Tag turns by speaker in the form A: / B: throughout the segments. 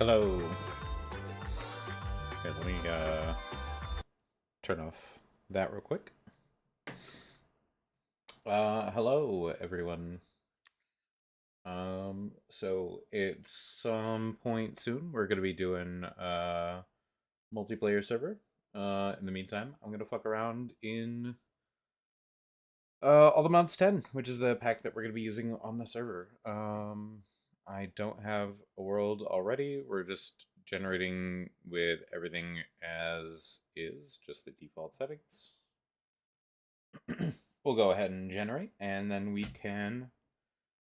A: Hello. Okay, let me turn off that real quick. Hello everyone. So at some point soon we're gonna be doing multiplayer server. In the meantime, I'm gonna fuck around in all the mods 10, which is the pack that we're gonna be using on the server. I don't have a world already. We're just generating with everything as is, just the default settings. We'll go ahead and generate, and then we can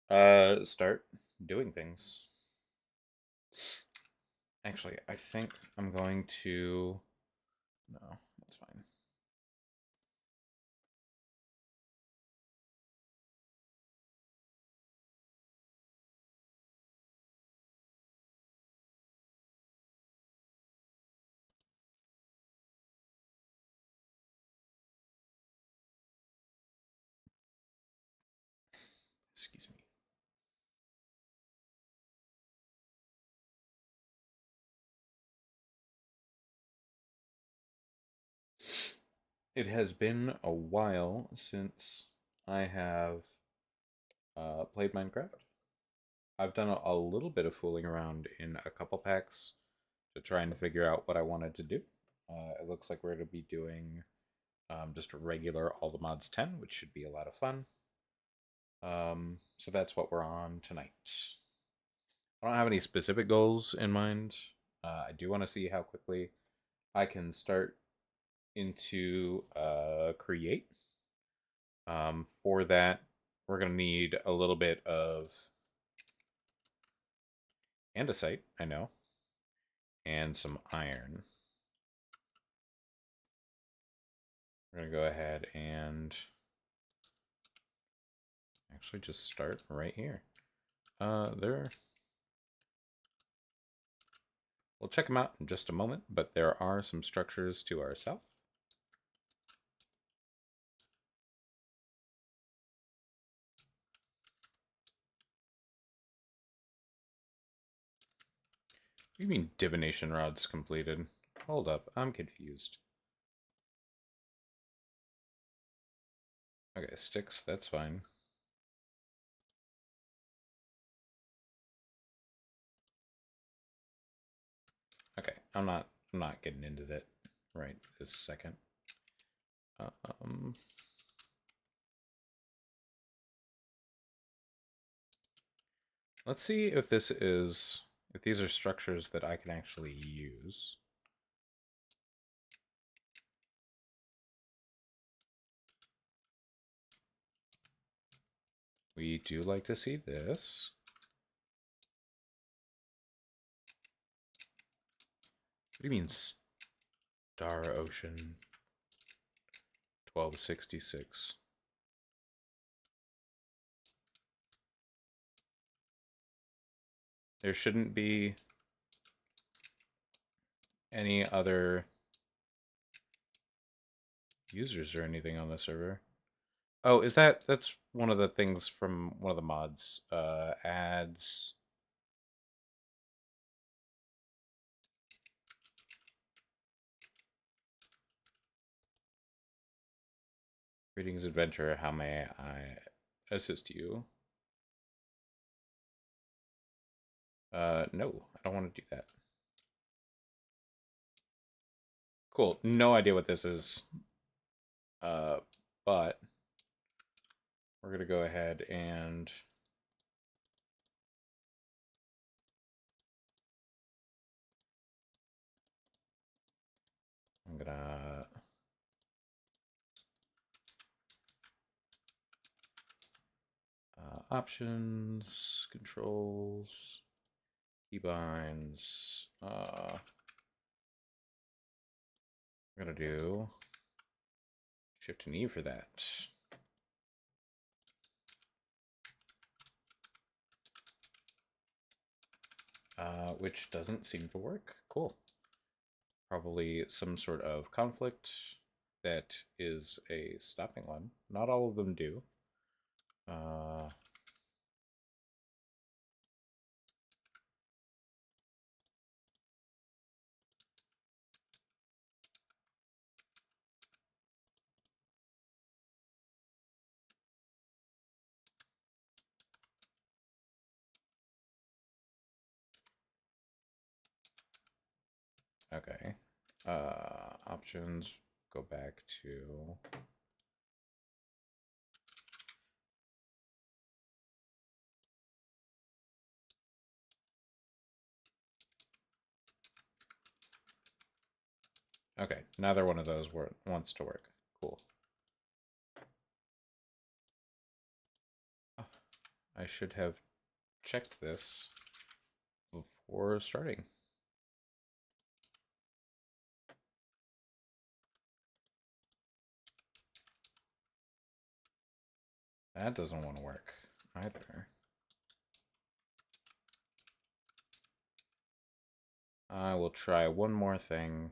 A: start doing things. Actually, I think I'm going to... No, that's fine. Excuse me. It has been a while since I have played Minecraft. I've done a little bit of fooling around in a couple packs to try and figure out what I wanted to do. It looks like we're going to be doing just a regular All the Mods 10, which should be a lot of fun. So that's what we're on tonight. I don't have any specific goals in mind. I do want to see how quickly I can start into create. For that, we're going to need a little bit of andesite, I know, and some iron. We're going to go ahead and actually just start right here. We'll check them out in just a moment, but there are some structures to our south. What do you mean divination rods completed? Hold up, I'm confused. Okay, sticks, that's fine. Okay, I'm not getting into that right this second. Let's see if these are structures that I can actually use. We do like to see this. What do you mean Star Ocean 1266? There shouldn't be any other users or anything on the server. Oh, that's one of the things from one of the mods. Adds greetings, adventurer. How may I assist you? No, I don't want to do that. Cool. No idea what this is. But we're gonna go ahead and I'm gonna options, controls, keybinds. We're gonna do Shift and E for that. Which doesn't seem to work. Cool. Probably some sort of conflict that is a stopping one. Not all of them do. Okay. Options, go back to... Okay, neither one of those wants to work. Cool. I should have checked this before starting. That doesn't want to work either. I will try one more thing.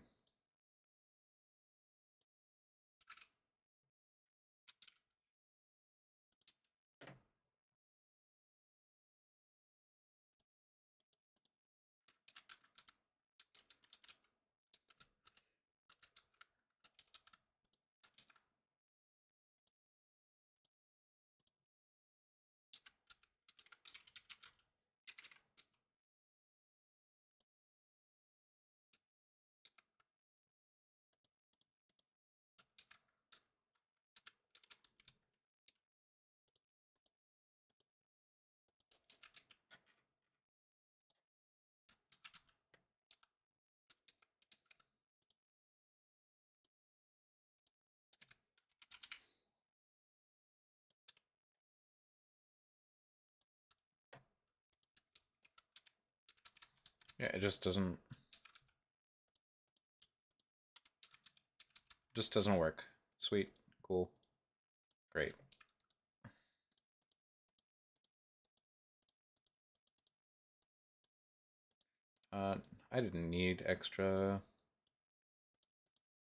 A: Yeah, it just doesn't work. Sweet, cool, great. I didn't need extra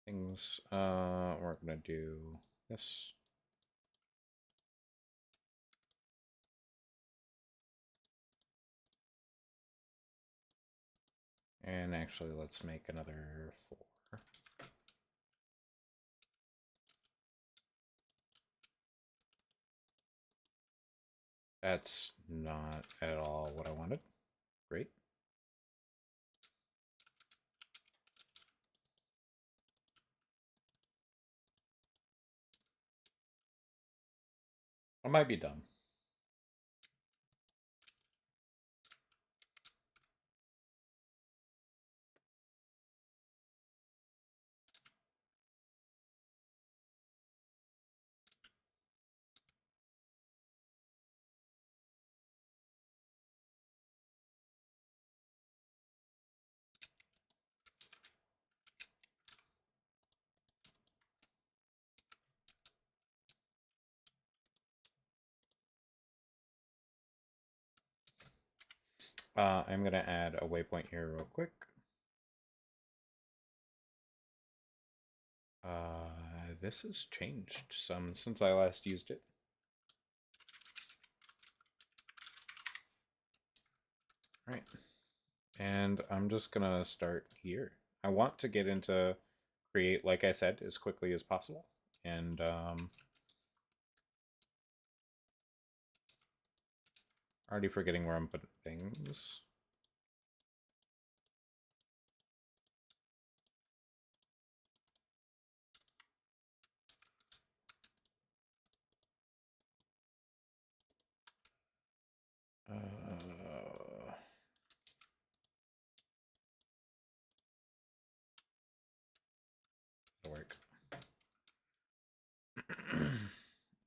A: things. We're gonna do this. And actually, let's make another 4. That's not at all what I wanted. Great. I might be dumb. I'm gonna add a waypoint here real quick. This has changed some since I last used it. All right. And I'm just gonna start here. I want to get into create, like I said, as quickly as possible. And already forgetting where I'm putting things. That'll work.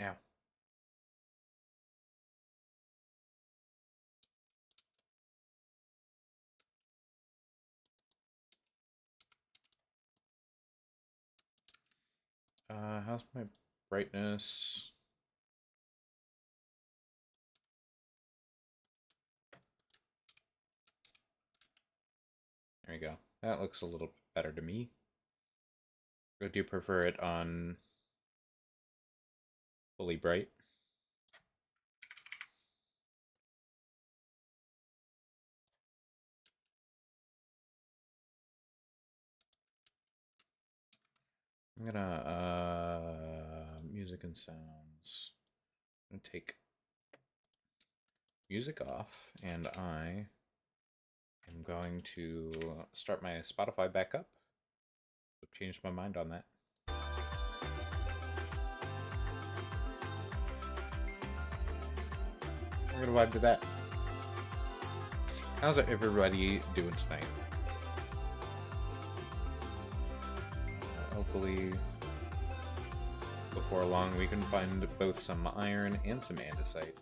A: Ow. How's my brightness? There you go. That looks a little better to me. Or do you prefer it on fully bright? I'm gonna music and sounds. I'm gonna take music off, and I I'm going to start my Spotify back up. I've changed my mind on that. We're gonna vibe to that. How's everybody doing tonight? Hopefully, before long, we can find both some iron and some andesite,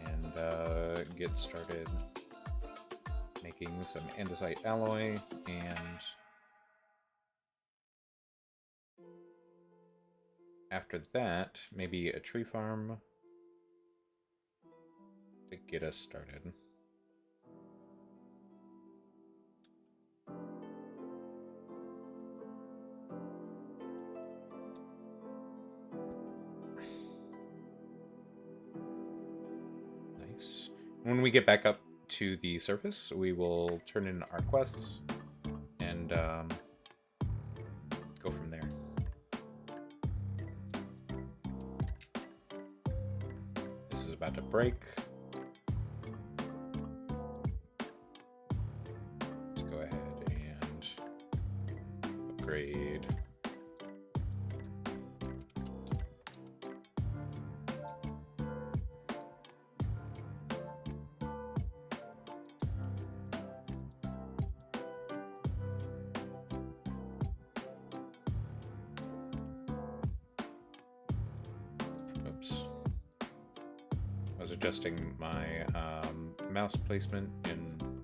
A: and get started making some andesite alloy, and after that, maybe a tree farm to get us started. Nice. When we get back up to the surface, we will turn in our quests and go from there. This is about to break. Let's go ahead and upgrade. Adjusting my mouse placement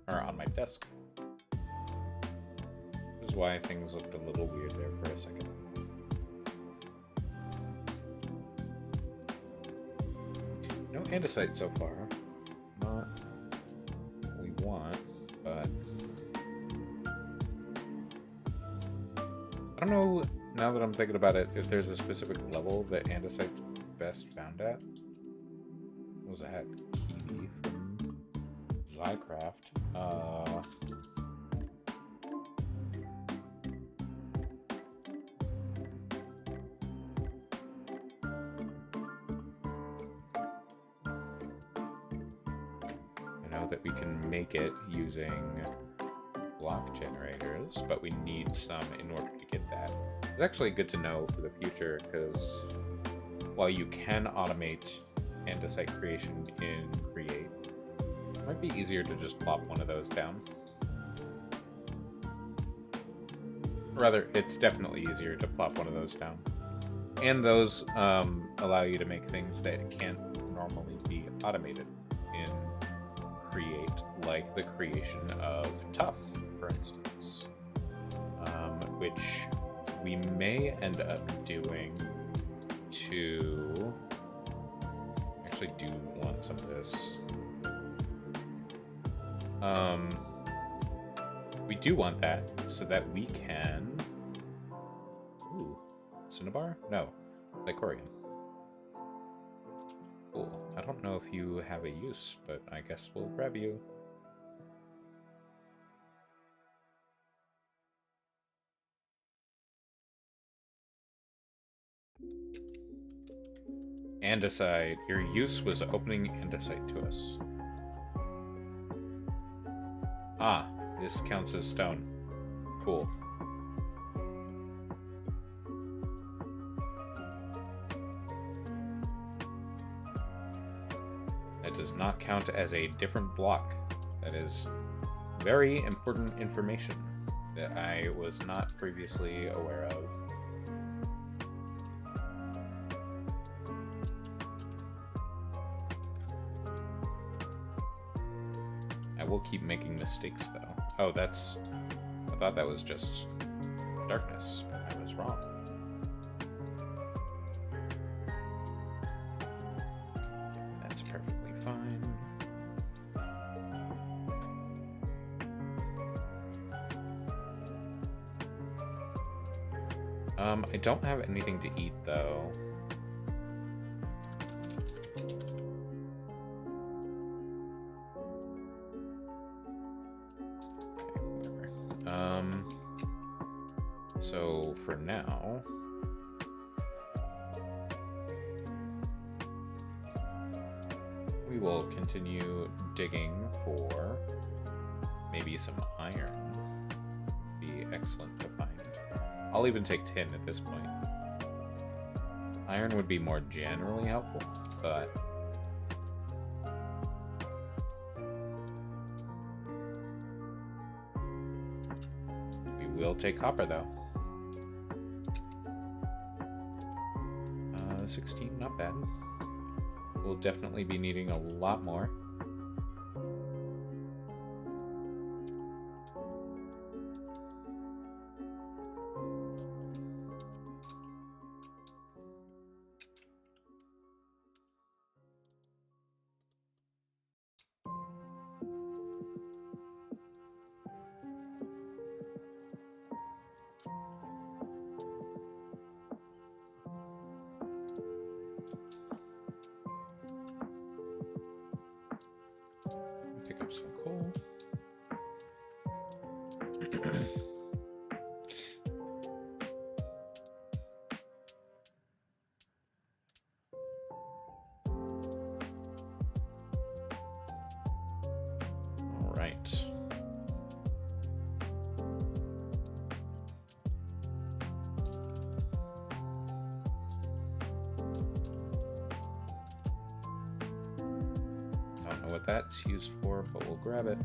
A: on my desk. This is why things looked a little weird there for a second. No andesite so far. Not what we want, but I don't know, now that I'm thinking about it, if there's a specific level that andesite's best found at. Was that Kiwi from DubCraft? I know that we can make it using block generators, but we need some in order to get that. It's actually good to know for the future, because while you can automate andesite creation in Create, it might be easier to just plop one of those down. Rather, it's definitely easier to plop one of those down. And those allow you to make things that can't normally be automated in Create, like the creation of Tough, for instance, which we may end up doing to... I do want some of this. We do want that so that we can... Ooh, Cinnabar? No, Lycorian. Cool. I don't know if you have a use, but I guess we'll grab you. Andesite. Your use was opening andesite to us. Ah, this counts as stone. Cool. That does not count as a different block. That is very important information that I was not previously aware of. I will keep making mistakes, though. Oh, that's... I thought that was just darkness, but I was wrong. That's perfectly fine. I don't have anything to eat, though. So for now, we will continue digging for maybe some iron. Be excellent to find. I'll even take tin at this point. Iron would be more generally helpful, but we will take copper though. 16, not bad. We'll definitely be needing a lot more. Pick up some coal. All right. Don't know what that's used for, but we'll grab it.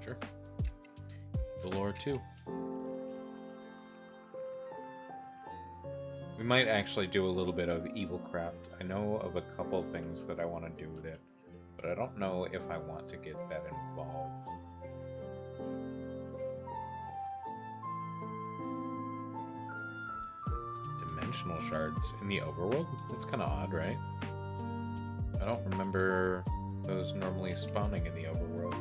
A: Sure. Galore too. We might actually do a little bit of evil craft. I know of a couple things that I want to do with it, but I don't know if I want to get that involved. Dimensional shards in the overworld? That's kind of odd, right? I don't remember those normally spawning in the overworld.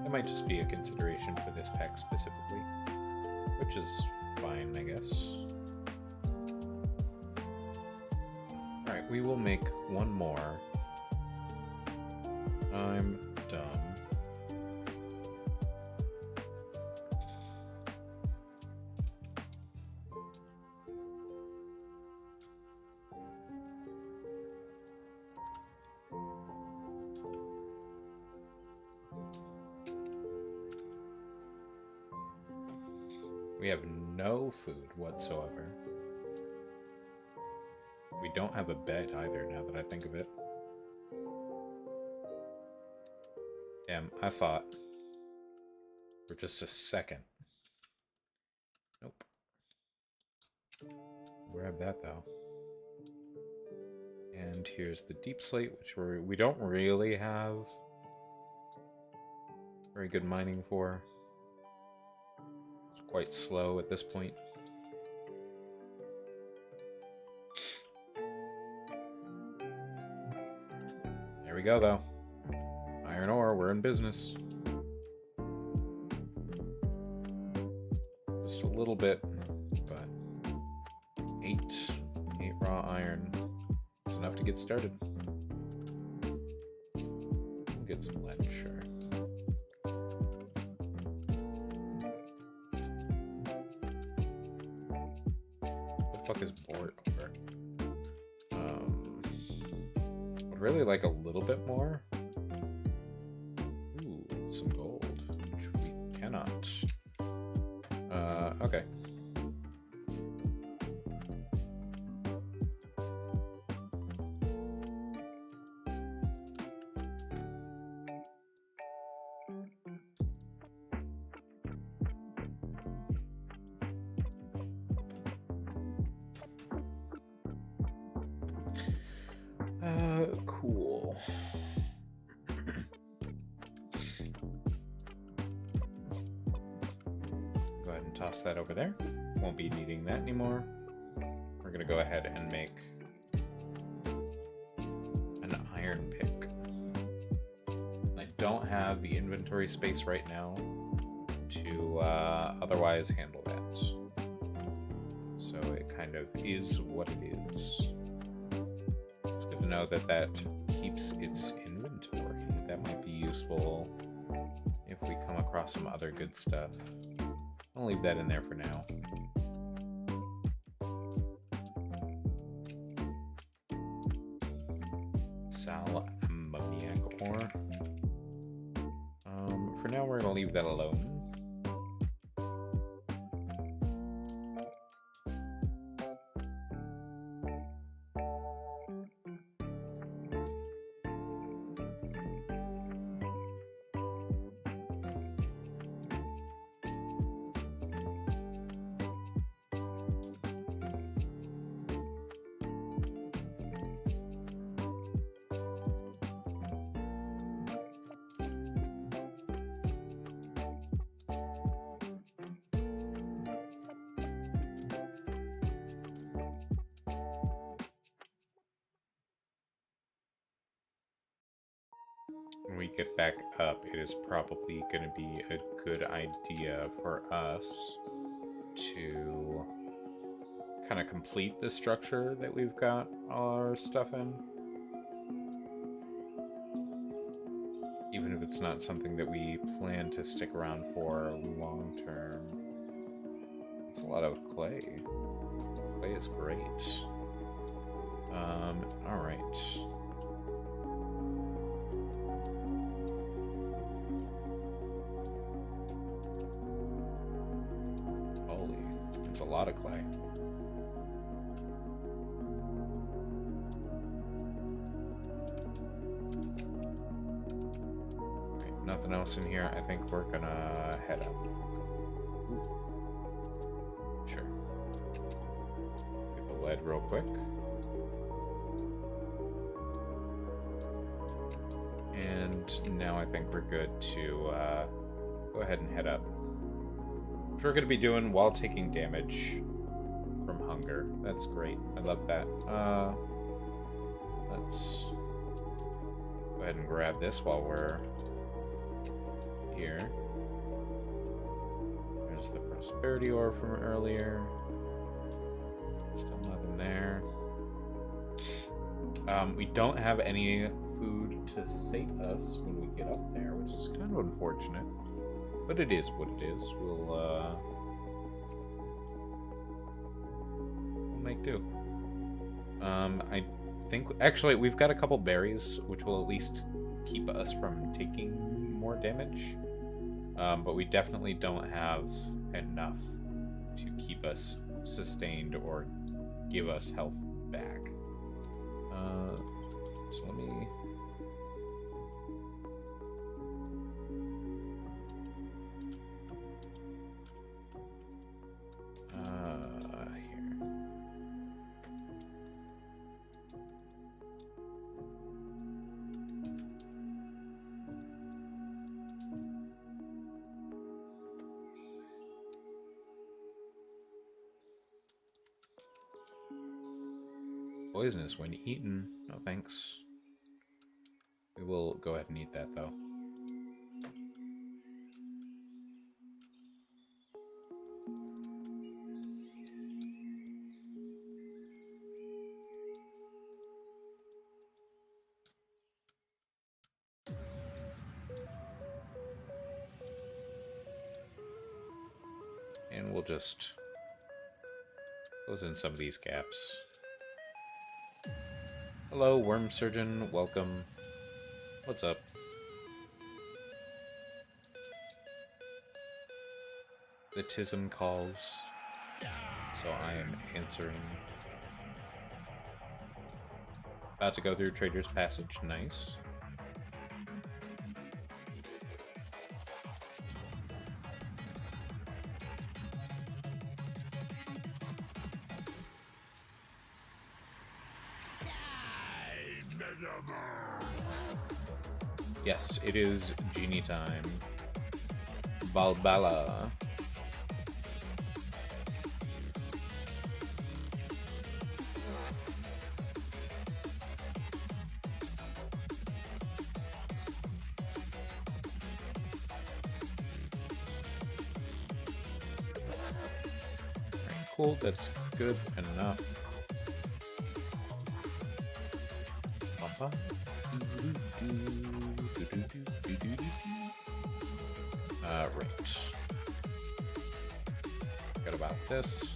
A: That might just be a consideration for this pack specifically, which is fine, I guess. Alright, we will make one more. I'm done. We have no food whatsoever. We don't have a bed either, now that I think of it. Damn, I thought for just a second. Nope. Grab that though. And here's the deep slate, which we don't really have very good mining for. It's quite slow at this point. There we go though. Iron ore, we're in business. Just a little bit, but 8 raw iron is enough to get started. We'll get some lead, sure. What the fuck is board over? I'd really like a little bit more. Some gold, which we cannot. Okay. Cool. Go ahead and toss that over there. Won't be needing that anymore. We're gonna go ahead and make an iron pick. I don't have the inventory space right now to otherwise handle that. so it kind of is what it is. It's good to know that that keeps its inventory. That might be useful if we come across some other good stuff. I'll leave that in there for now. Sal ammoniac ore. For now, we're going to leave that alone. When we get back up, it is probably going to be a good idea for us to kind of complete the structure that we've got our stuff in. Even if it's not something that we plan to stick around for long term. It's a lot of clay. Clay is great. Alright. A lot of clay. Okay, nothing else in here. I think we're gonna head up. Ooh. Sure. Get the lead real quick. And now I think we're good to go ahead and head up. Which we're going to be doing while taking damage from hunger. That's great. I love that. Let's go ahead and grab this while we're here. There's the prosperity ore from earlier. Still nothing there. We don't have any food to sate us when we get up there, which is kind of unfortunate. But it is what it is. We'll make do. I think actually we've got a couple berries, which will at least keep us from taking more damage. But we definitely don't have enough to keep us sustained or give us health back. So let me. Poisonous when eaten. No thanks. We will go ahead and eat that though. And we'll just close in some of these gaps. Hello, Worm Surgeon. Welcome. What's up? The Tism calls, so I am answering. About to go through Trader's Passage. Nice. Yes, it is genie time. Balbala. Cool, that's good enough. Bumpa. Right. Forgot about this.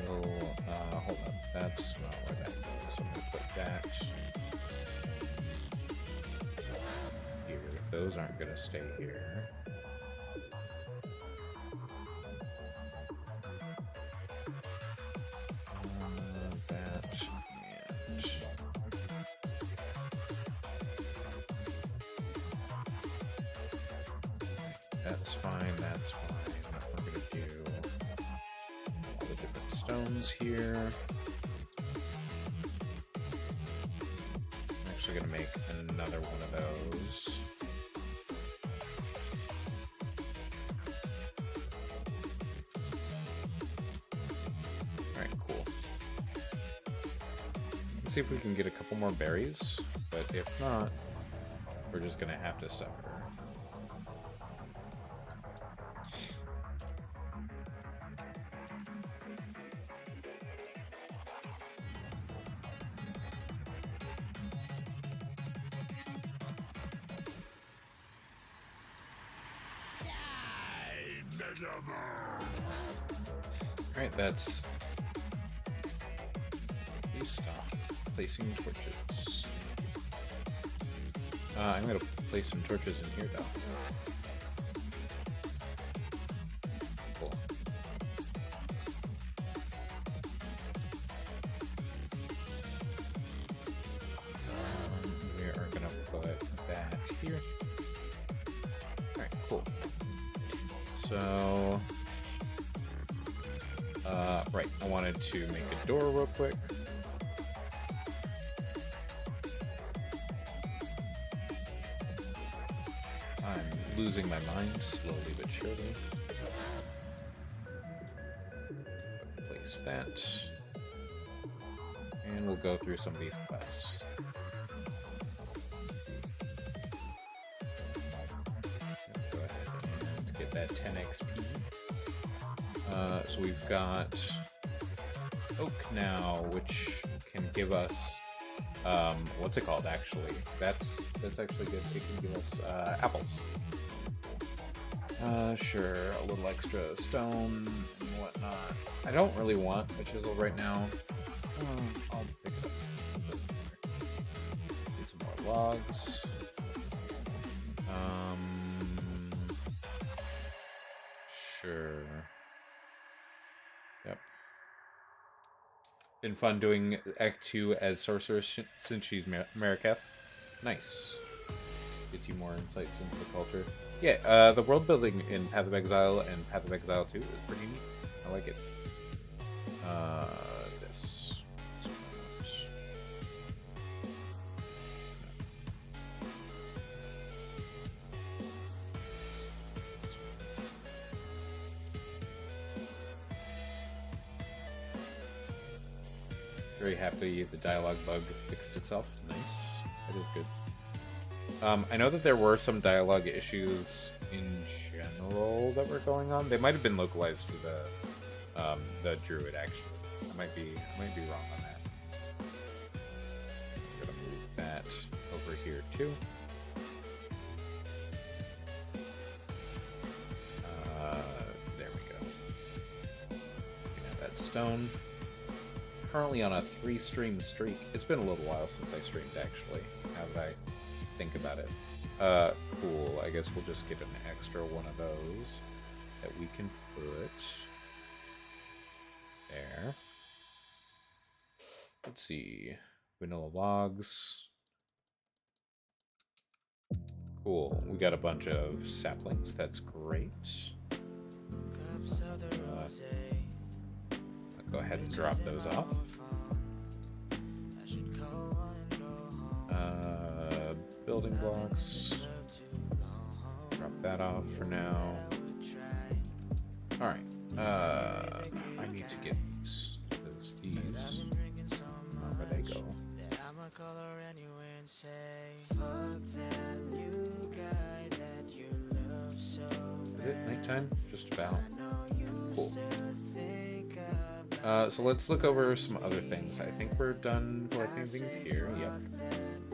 A: Hold on. That's not where that goes. I'm gonna put that here. Those aren't gonna stay here. That's fine, that's fine. We're gonna do all the different stones here. I'm actually gonna make another one of those. Alright, cool. Let's see if we can get a couple more berries, but if not, we're just gonna have to suffer. Alright, that's... Please stop placing torches. I'm gonna place some torches in here though. Cool. We are gonna put that here. Alright, cool. So... right, I wanted to make a door real quick. I'm losing my mind slowly but surely. Place that. And we'll go through some of these quests. Go ahead and get that 10 XP. So we've got oak now, which can give us what's it called actually? That's actually good. It can give us apples. Sure, a little extra stone and whatnot. I don't really want a chisel right now. I'll pick it up. Need some more logs. Sure. Yep. Been fun doing Act 2 as Sorcerer since she's Mariketh. Nice. Gets you more insights into the culture. Yeah, the world building in Path of Exile and Path of Exile 2 is pretty neat. I like it. This. Very happy the dialogue bug fixed itself. Nice. That is good. I know that there were some dialogue issues in general that were going on. They might have been localized to the druid actually. I might be wrong on that. I'm gonna move that over here too. There we go. You know, that stone. Currently on a 3-stream streak. It's been a little while since I streamed actually. Now that I think about it. Cool. I guess we'll just get an extra one of those that we can put there. Let's see. Vanilla logs. Cool. We got a bunch of saplings. That's great. I'll go ahead and drop those off. Building blocks. Drop that off for now. Alright. I need to get these. Where they go? Is it nighttime? Just about. Cool. So let's look over some other things. I think we're done collecting things here. Yep.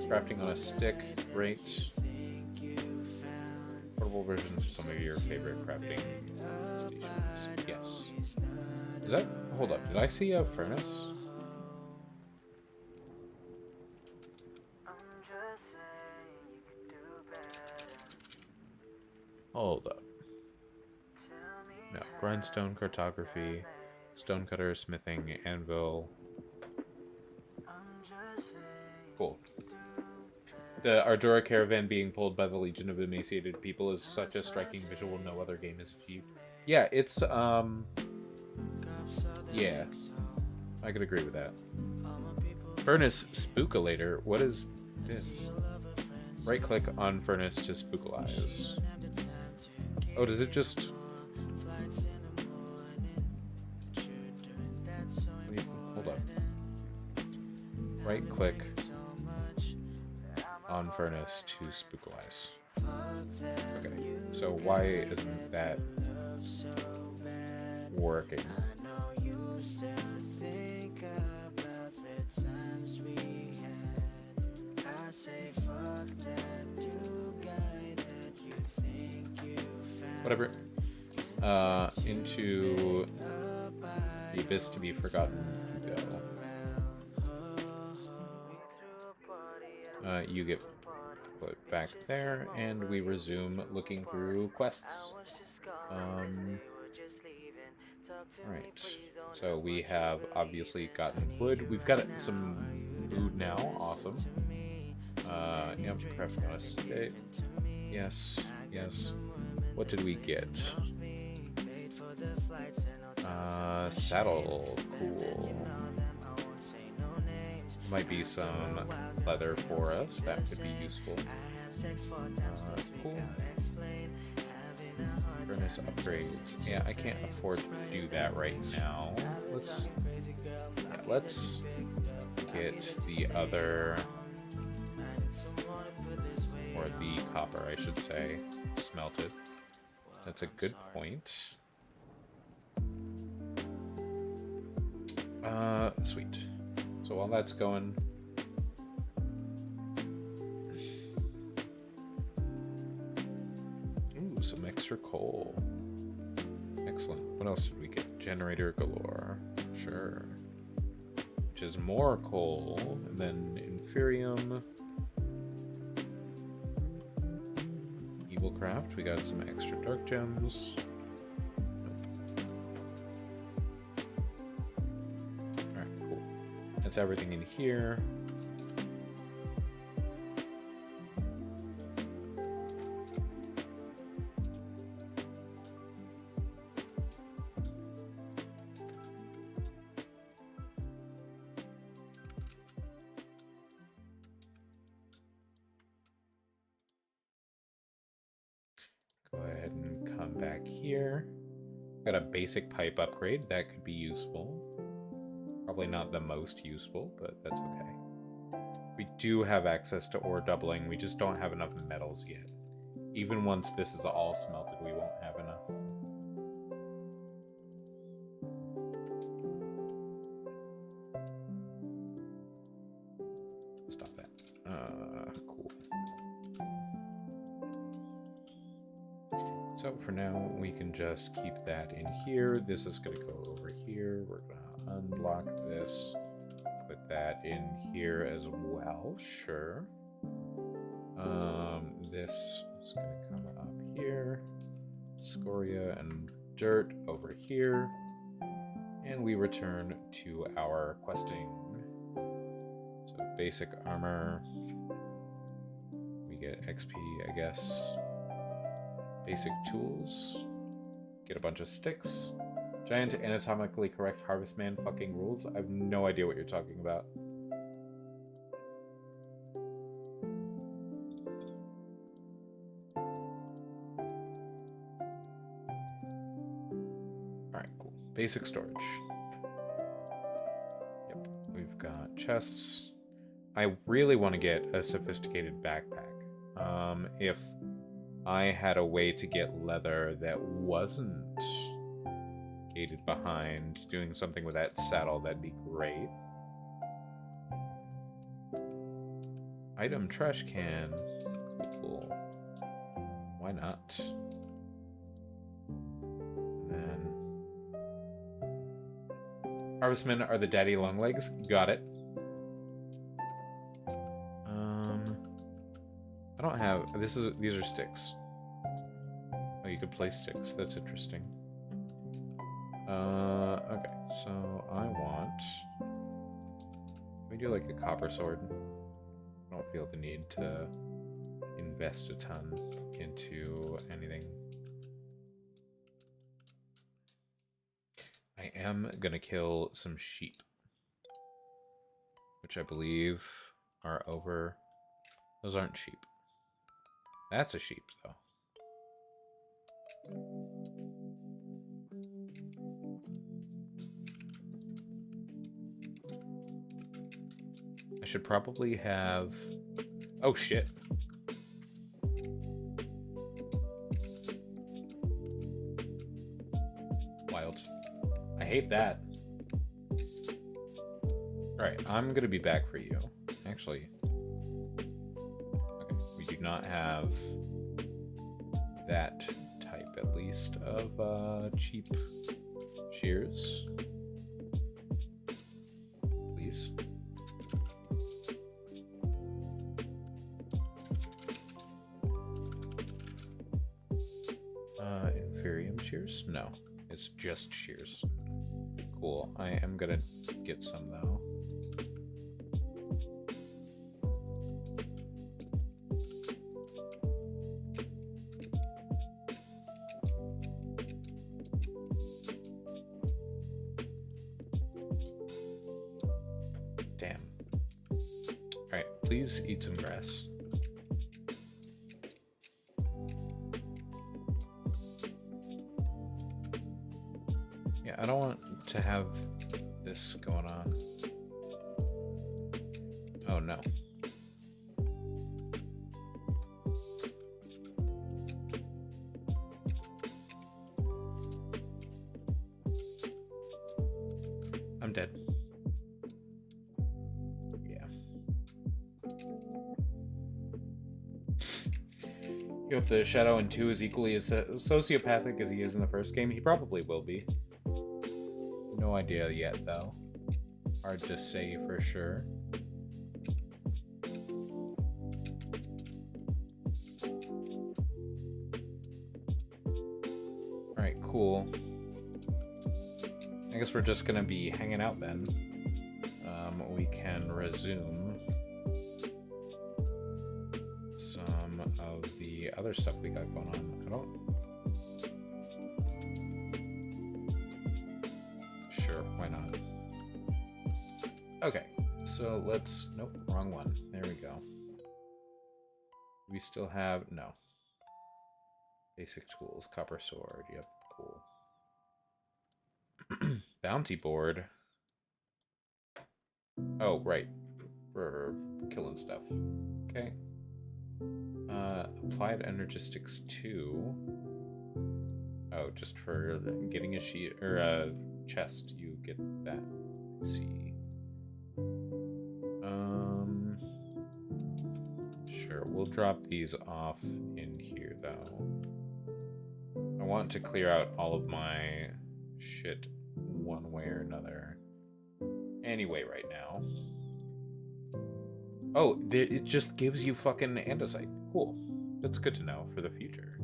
A: Crafting on a stick. Great. Portable versions of some of your favorite crafting stations. Yes. Is that... Hold up. Did I see a furnace? Hold up. No. Grindstone, cartography, stonecutter, smithing, anvil. Cool. The Ardora caravan being pulled by the legion of emaciated people is such a striking visual no other game has achieved. Yeah, it's, yeah. I could agree with that. Furnace Spookalator. What is this? Right-click on Furnace to spookalize. Oh, does it just... Hold up. Right-click on Furnace to spookalize. Okay, so why isn't that working? Whatever. Into the abyss to be forgotten. Go. You get put back there, and we resume looking through quests. Right. So we have obviously gotten wood. We've got some food now. Awesome. Yep, crafting on a stick. Yes, yes. What did we get? Saddle. Cool. Might be some leather for us. That could be useful. Cool. Furnace upgrades. Yeah, I can't afford to do that right now. Let's get the other, or the copper, I should say, smelted. That's a good point. Sweet. So while that's going, ooh, some extra coal. Excellent. What else did we get? Generator galore. Sure. Which is more coal, and then inferium. DubCraft. We got some extra dark gems. That's everything in here. Go ahead and come back here. Got a basic pipe upgrade. That could be useful. Probably not the most useful, but that's okay. We do have access to ore doubling. We just don't have enough metals yet. Even once this is all smelted, we won't have enough. Stop that. Cool. So for now, we can just keep that in here. This is going to go over here. We're going to unlock this, put that in here as well, sure. This is going to come up here, scoria and dirt over here, and we return to our questing. So basic armor, we get XP, I guess. Basic tools, get a bunch of sticks. Giant anatomically correct harvestman fucking rules. I have no idea what you're talking about. Alright, cool. Basic storage. Yep. We've got chests. I really want to get a sophisticated backpack. If I had a way to get leather that wasn't gated behind, doing something with that saddle, that'd be great. Item trash can. Cool. Why not? Then harvestmen are the daddy long legs. Got it. I don't have these are sticks. Oh, you could place sticks. That's interesting. Okay, so I want, can we do like a copper sword? I don't feel the need to invest a ton into anything. I am gonna kill some sheep, which I believe are over. Those aren't sheep. That's a sheep, though. I should probably have... Oh, shit. Wild. I hate that. Alright, I'm gonna be back for you. Actually... Okay, we do not have that type, at least, of cheap shears. Please. Inferium shears? No, it's just shears. Cool. I am gonna get some though. Damn. Alright, please eat some grass. Yeah, I don't want to have this going on. Oh no. I'm dead. Yeah. You hope the Shadow in 2 is equally as sociopathic as he is in the first game? He probably will be. No idea yet, though. Hard to say for sure. Alright, cool. I guess we're just gonna be hanging out then. We can resume some of the other stuff we got going on. I don't... Sure, why not? Okay, so let's... Nope, wrong one. There we go. We still have... No. Basic tools. Copper sword. Yep, cool. Bounty board. Oh, right. For killing stuff. Okay. Applied energistics 2. Oh, just for getting a sheet or a chest, you get that. Let's see. Sure, we'll drop these off in here though. I want to clear out all of my shit one way or another. Anyway, right now. Oh, it just gives you fucking andesite. Cool. That's good to know for the future.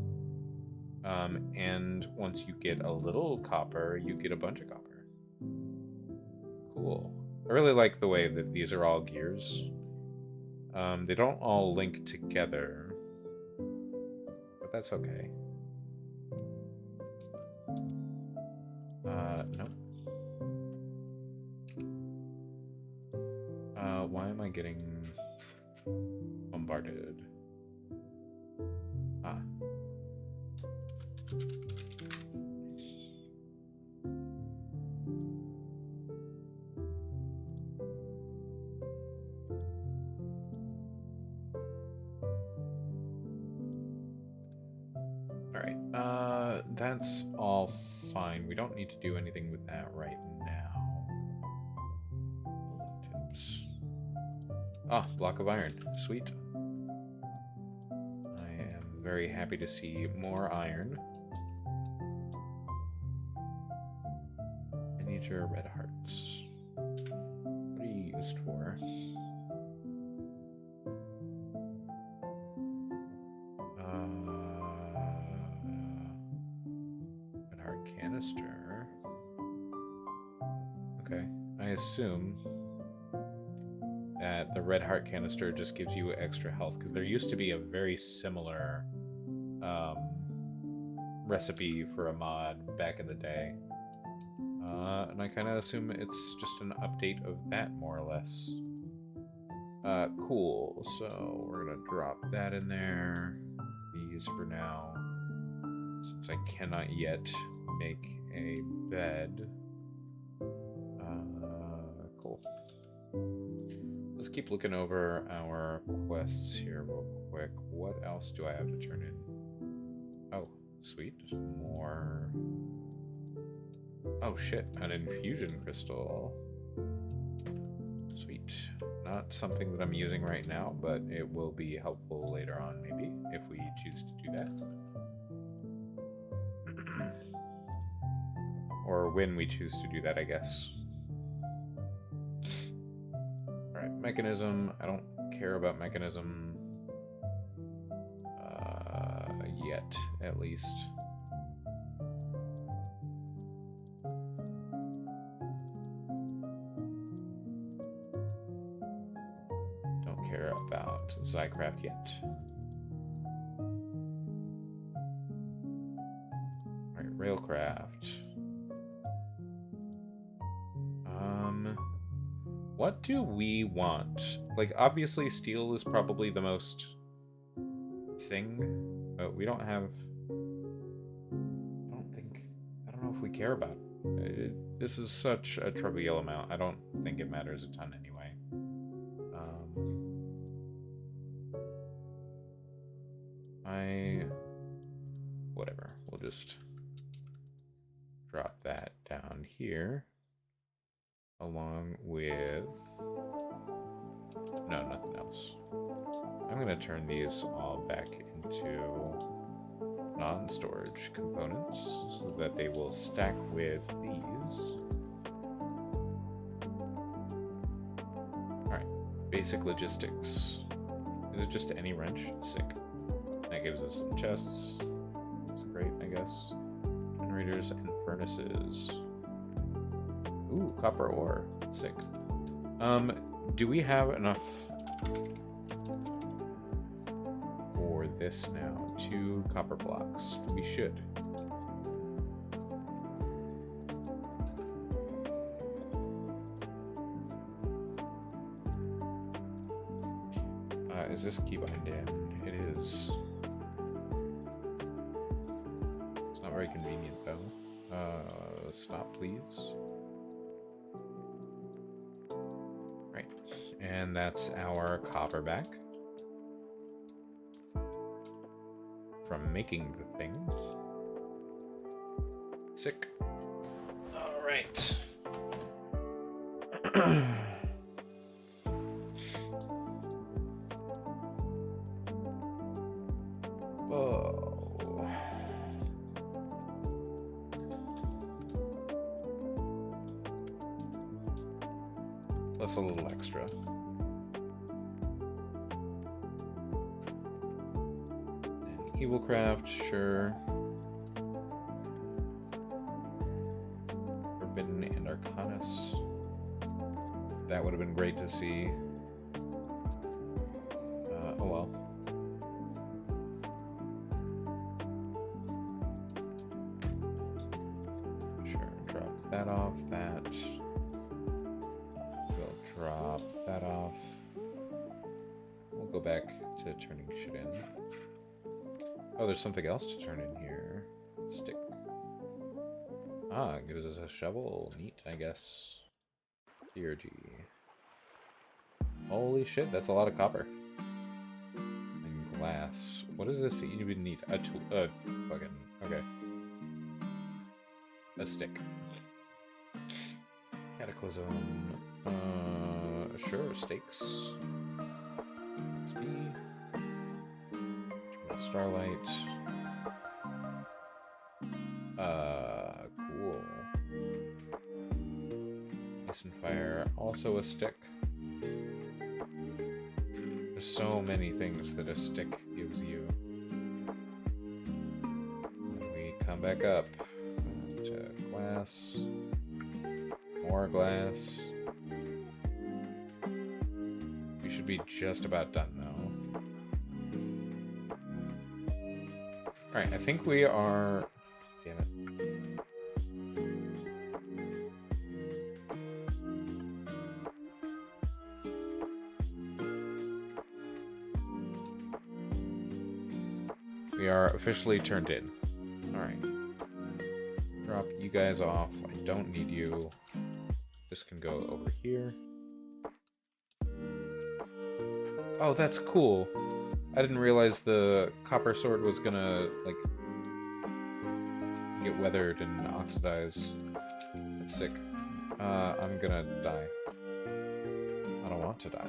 A: And once you get a little copper, you get a bunch of copper. Cool. I really like the way that these are all gears. They don't all link together, but that's okay. No. Why am I getting bombarded? Ah. that's all fine. We don't need to do anything with that right now. Tips. Ah, block of iron. Sweet. I am very happy to see more iron. I need your red hearts. What are you used for? Red heart canister. Okay, I assume that the red heart canister just gives you extra health, because there used to be a very similar recipe for a mod back in the day. And I kind of assume it's just an update of that, more or less. Cool. So we're going to drop that in there. These for now. Since I cannot yet make a bed. Cool. Let's keep looking over our quests here real quick. What else do I have to turn in? Oh, sweet. More... Oh shit, an infusion crystal. Sweet. Not something that I'm using right now, but it will be helpful later on, maybe, if we choose to do that. Or when we choose to do that, I guess. Alright, mechanism. I don't care about mechanism yet, at least. Don't care about DubCraft yet. Alright, Railcraft. What do we want? Like, obviously steel is probably the most thing, but we don't have... I don't know if we care about it. This is such a trivial amount. I don't think it matters a ton anyway. Whatever. We'll just drop that down here. Along with... No, nothing else. I'm going to turn these all back into non-storage components so that they will stack with these. Alright, basic logistics. Is it just any wrench? Sick. That gives us some chests. That's great, I guess. Generators and furnaces. Ooh, copper ore. Sick. Do we have enough for this now? 2 copper blocks. We should. Is this keybind in? It is. It's not very convenient though. Stop, please. Right, and that's our copper back from making the thing. Sick. All right. Oh. Plus a little extra. And DubCraft, sure. Forbidden and Arcanus. That would have been great to see. Oh well. Sure, drop that off, that. We'll drop that off. We'll go back to turning shit in. Oh, there's something else to turn in here. Stick. Ah, it gives us a shovel. Neat, I guess. DRG. Holy shit, that's a lot of copper. And glass. What is this that you even need? A tool. Fucking. Okay. a stick. Cataclysm. Sure, stakes. XP. Starlight. Cool. Ice and fire. Also a stick. There's so many things that a stick gives you. We come back up to glass. More glass. We should be just about done, though. Alright, I think we are... Damn it. We are officially turned in. Alright. Drop you guys off. I don't need you. This can go over here. Oh, that's cool. I didn't realize the copper sword was gonna, like, get weathered and oxidize. That's sick. I'm gonna die. I don't want to die.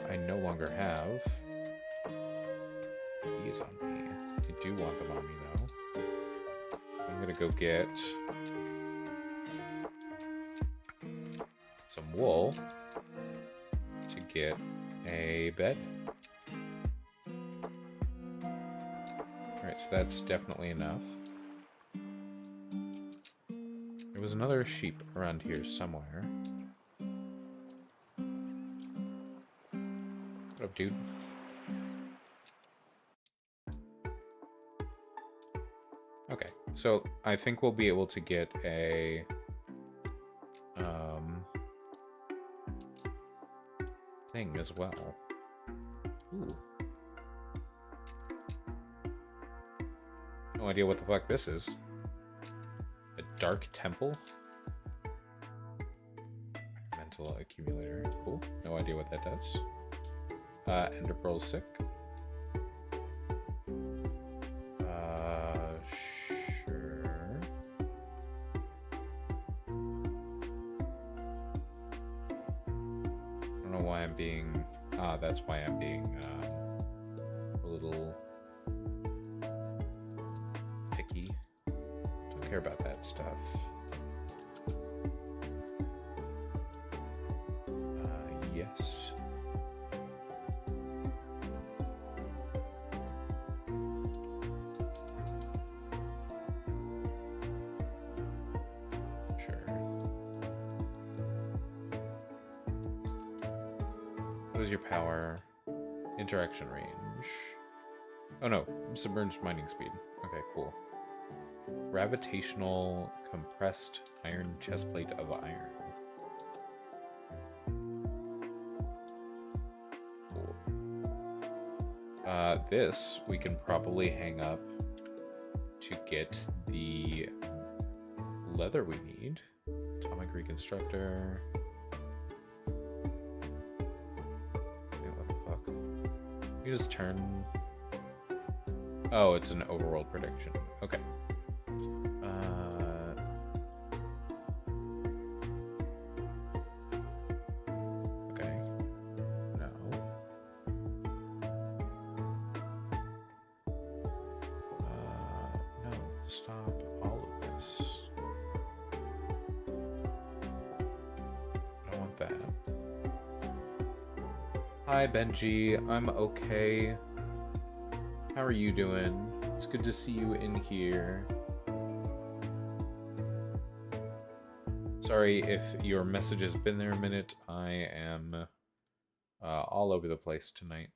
A: I no longer have these on me. I do want them on me, though. I'm gonna go get some wool to get a bed. Alright, so that's definitely enough. There was another sheep around here somewhere. What up, dude? Okay, so I think we'll be able to get a thing as well. Ooh. No idea what the fuck this is. A dark temple? Mental accumulator. Cool. No idea what that does. Ender Pearl sick. Sure. I don't know why I'm being... that's why I'm being a little picky. Don't care about that stuff. Yes. What is your power? Interaction range. Oh no, submerged mining speed. Okay, cool. Gravitational compressed iron chestplate of iron. Cool. This we can probably hang up to get the leather we need. Atomic reconstructor. You just turn... Oh, it's an overworld prediction. Okay. Okay. No. No. Stop all of this. I don't want that. Hi, Benji. I'm okay. How are you doing? It's good to see you in here. Sorry if your message has been there a minute. I am all over the place tonight.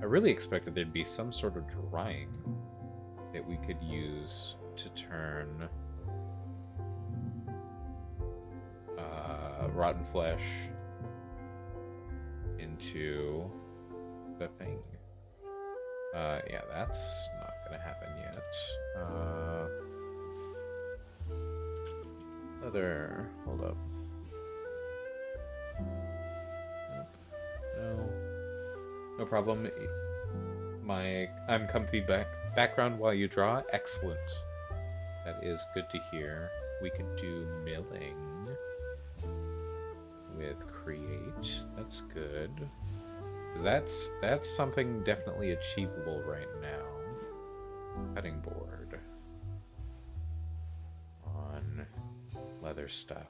A: I really expected there'd be some sort of drying that we could use to turn rotten flesh into the thing. Yeah, that's not gonna happen yet. Leather. Hold up. Nope. No. No problem. I'm comfy background while you draw. Excellent. That is good to hear. We could do milling with create. That's good. That's something definitely achievable right now. Cutting board on leather stuff.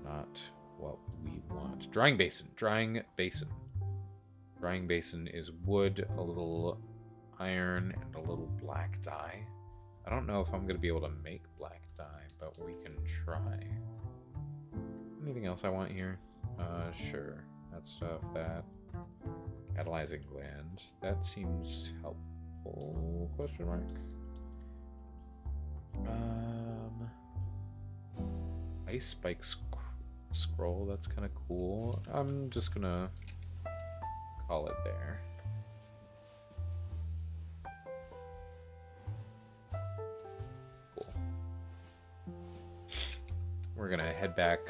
A: Not what we want. Drying basin. Drying basin. Drying basin is wood, a little iron, and a little black dye. I don't know if I'm going to be able to make black dye, but we can try. Anything else I want here? Sure. That stuff, that. Catalyzing gland. That seems helpful, question mark. Ice spike scroll, that's kind of cool. I'm just going to call it there. Cool. We're gonna head back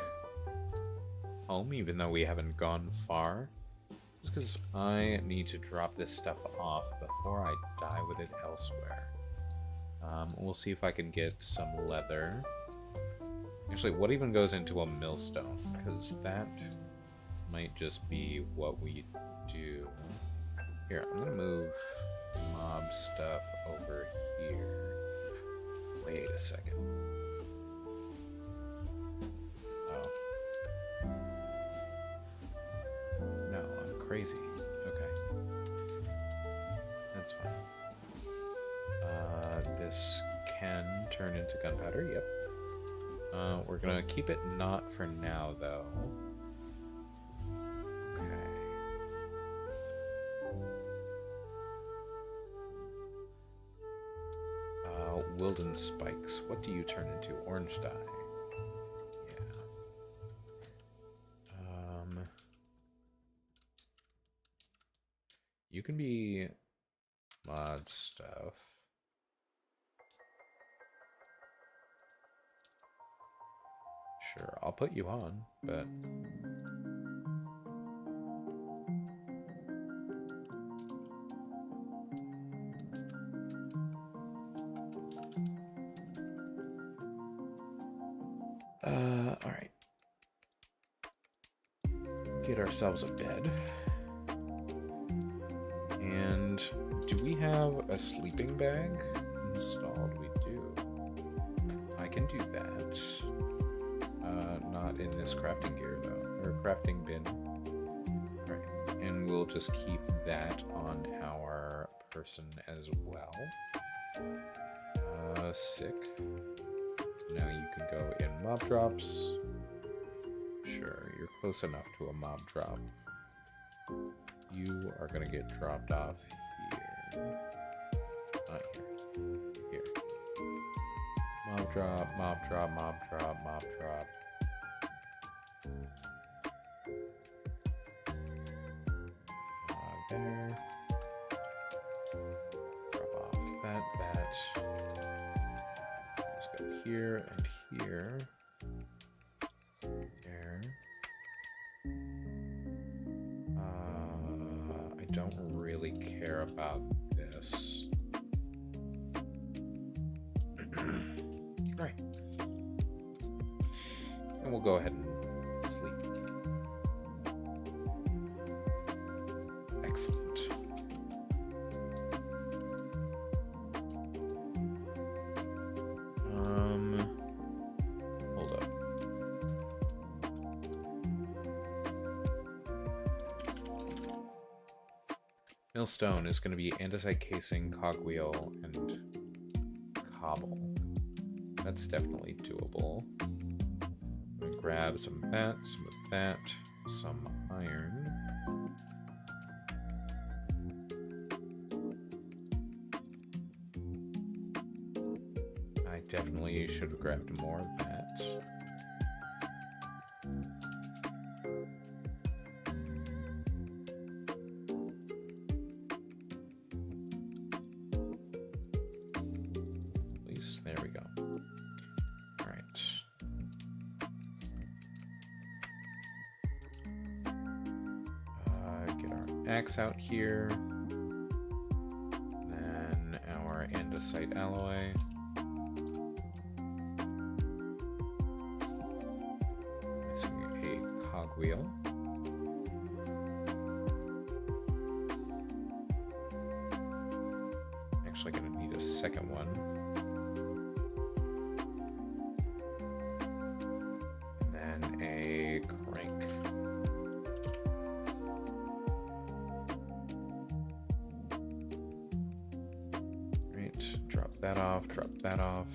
A: home, even though we haven't gone far, just because I need to drop this stuff off before I die with it elsewhere. We'll see if I can get some leather. Actually, what even goes into a millstone? Because that might just be what we do. Here, I'm gonna move mob stuff over here. Wait a second. Oh. No, I'm crazy. Okay. That's fine. This can turn into gunpowder, yep. We're gonna keep it not for now, though. Wilden spikes. What do you turn into? Orange dye. Yeah. You can be mod stuff. Sure, I'll put you on, but all right. Get ourselves a bed. And do we have a sleeping bag installed? We do. I can do that. Not in this crafting gear, though. Or crafting bin. Right. And we'll just keep that on our person as well. Sick. Now you can go in mob drops. Sure, you're close enough to a mob drop. You are gonna get dropped off here. Not here. Here. Mob drop, mob drop, mob drop, mob drop. There. Drop off that. Let's go here and here. There. I don't really care about this. Right. And we'll go ahead and sleep. Excellent. Hold up. Millstone is going to be andesite casing, cogwheel, and cobble. That's definitely doable. I'm going to grab some of that, some iron. I definitely should have grabbed more of that. There we go. All right. axe out here. Then our andesite alloy. Missing a cogwheel. Actually gonna need a second one. And then a crank. Right, drop that off, drop that off.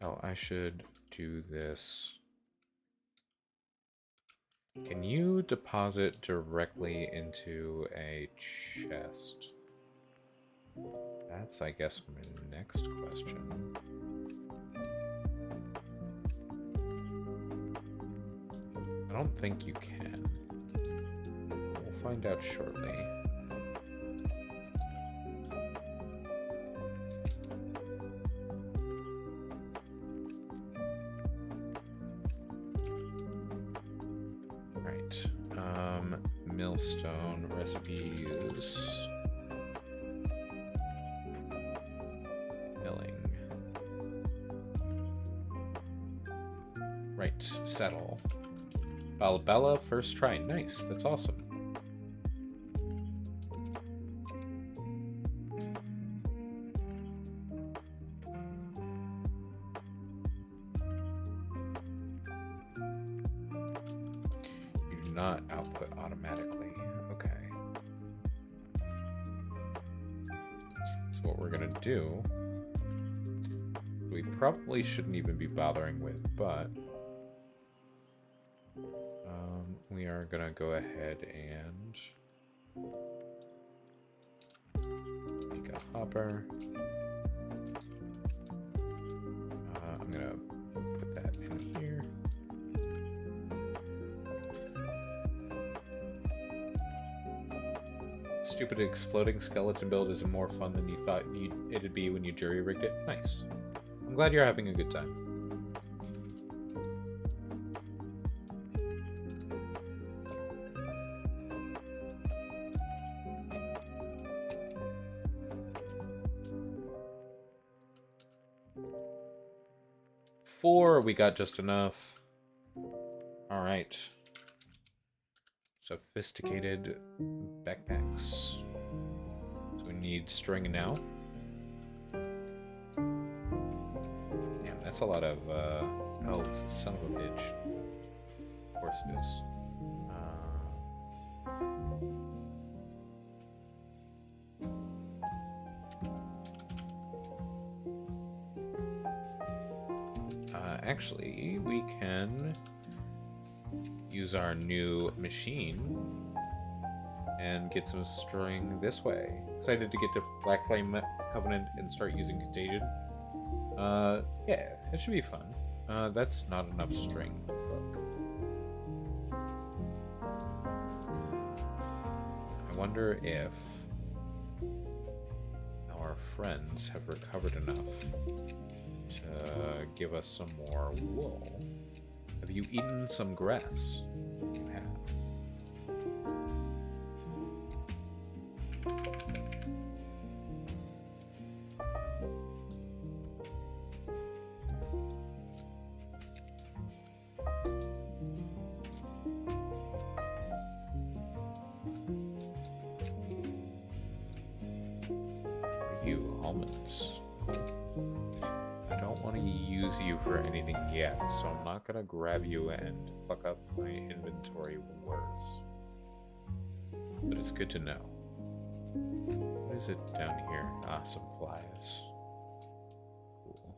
A: Oh, I should do this. Can you deposit directly into a chest? That's, I guess, my next question. I don't think you can. We'll find out shortly. Millstone recipes. Milling. Right, settle. Balabella, first try. Nice, that's awesome. You do not output automatically. Okay. So what we're gonna do, we probably shouldn't even be bothering with, but we are gonna go ahead and make a hopper. I'm gonna put that in here. Stupid exploding skeleton build is more fun than you thought it'd be when you jury rigged it. Nice. I'm glad you're having a good time. Four, we got just enough. All right. Sophisticated backpacks. So we need string now. Damn, that's a lot of, oh, son of a bitch. Of course it is. Actually, we can use our new machine and get some string this way. Excited to get to Black Flame Covenant and start using Contagion. Yeah, it should be fun. That's not enough string. Look. I wonder if our friends have recovered enough to give us some more wool. Have you eaten some grass? You have. You almonds. Cool. I don't want to use you for anything yet, so I'm not gonna grab you and fuck up my inventory worse. But it's good to know. What is it down here? Ah, some flies. Cool.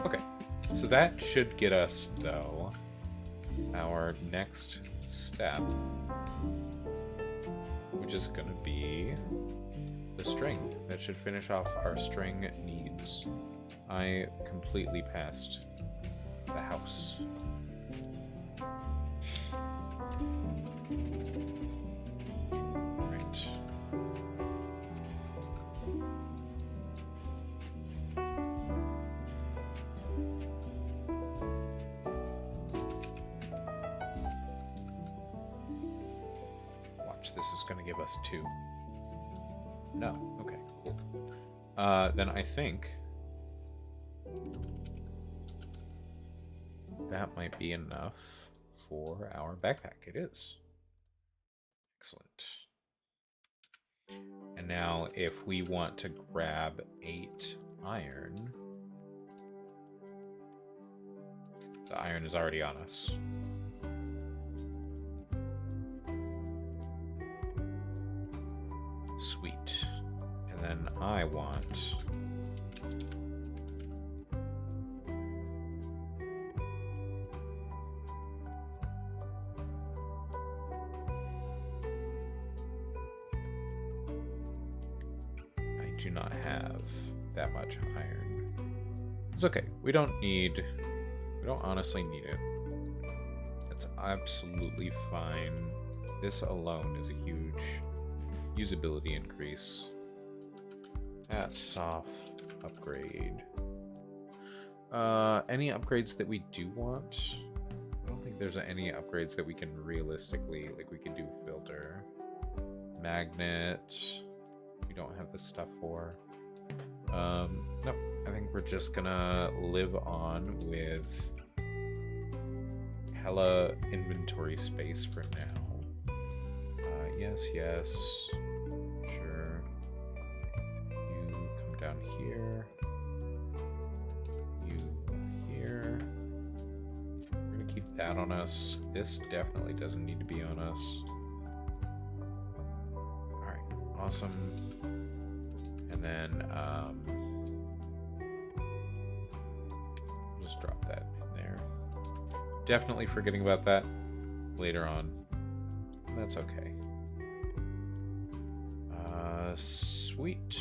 A: Okay, so that should get us, though, our next step, which is gonna be the string. That should finish off our string needs. I completely passed the house. Right. which this is going to give us 2. No. Okay, cool. Then I think that might be enough for our backpack. It is. Excellent. And now if we want to grab 8 iron, the iron is already on us. Sweet. And then I want I do not have that much iron. It's okay. We don't honestly need it. That's absolutely fine. This alone is a huge usability increase. That's soft upgrade. Any upgrades that we do want? I don't think there's any upgrades that we can realistically, like we can do filter. Magnet. We don't have the stuff for. Nope. I think we're just gonna live on with hella inventory space for now. Yes, yes. Sure. You come down here. You here. We're gonna keep that on us. This definitely doesn't need to be on us. Alright, awesome. And then, just drop that in there. Definitely forgetting about that later on. That's okay. Sweet.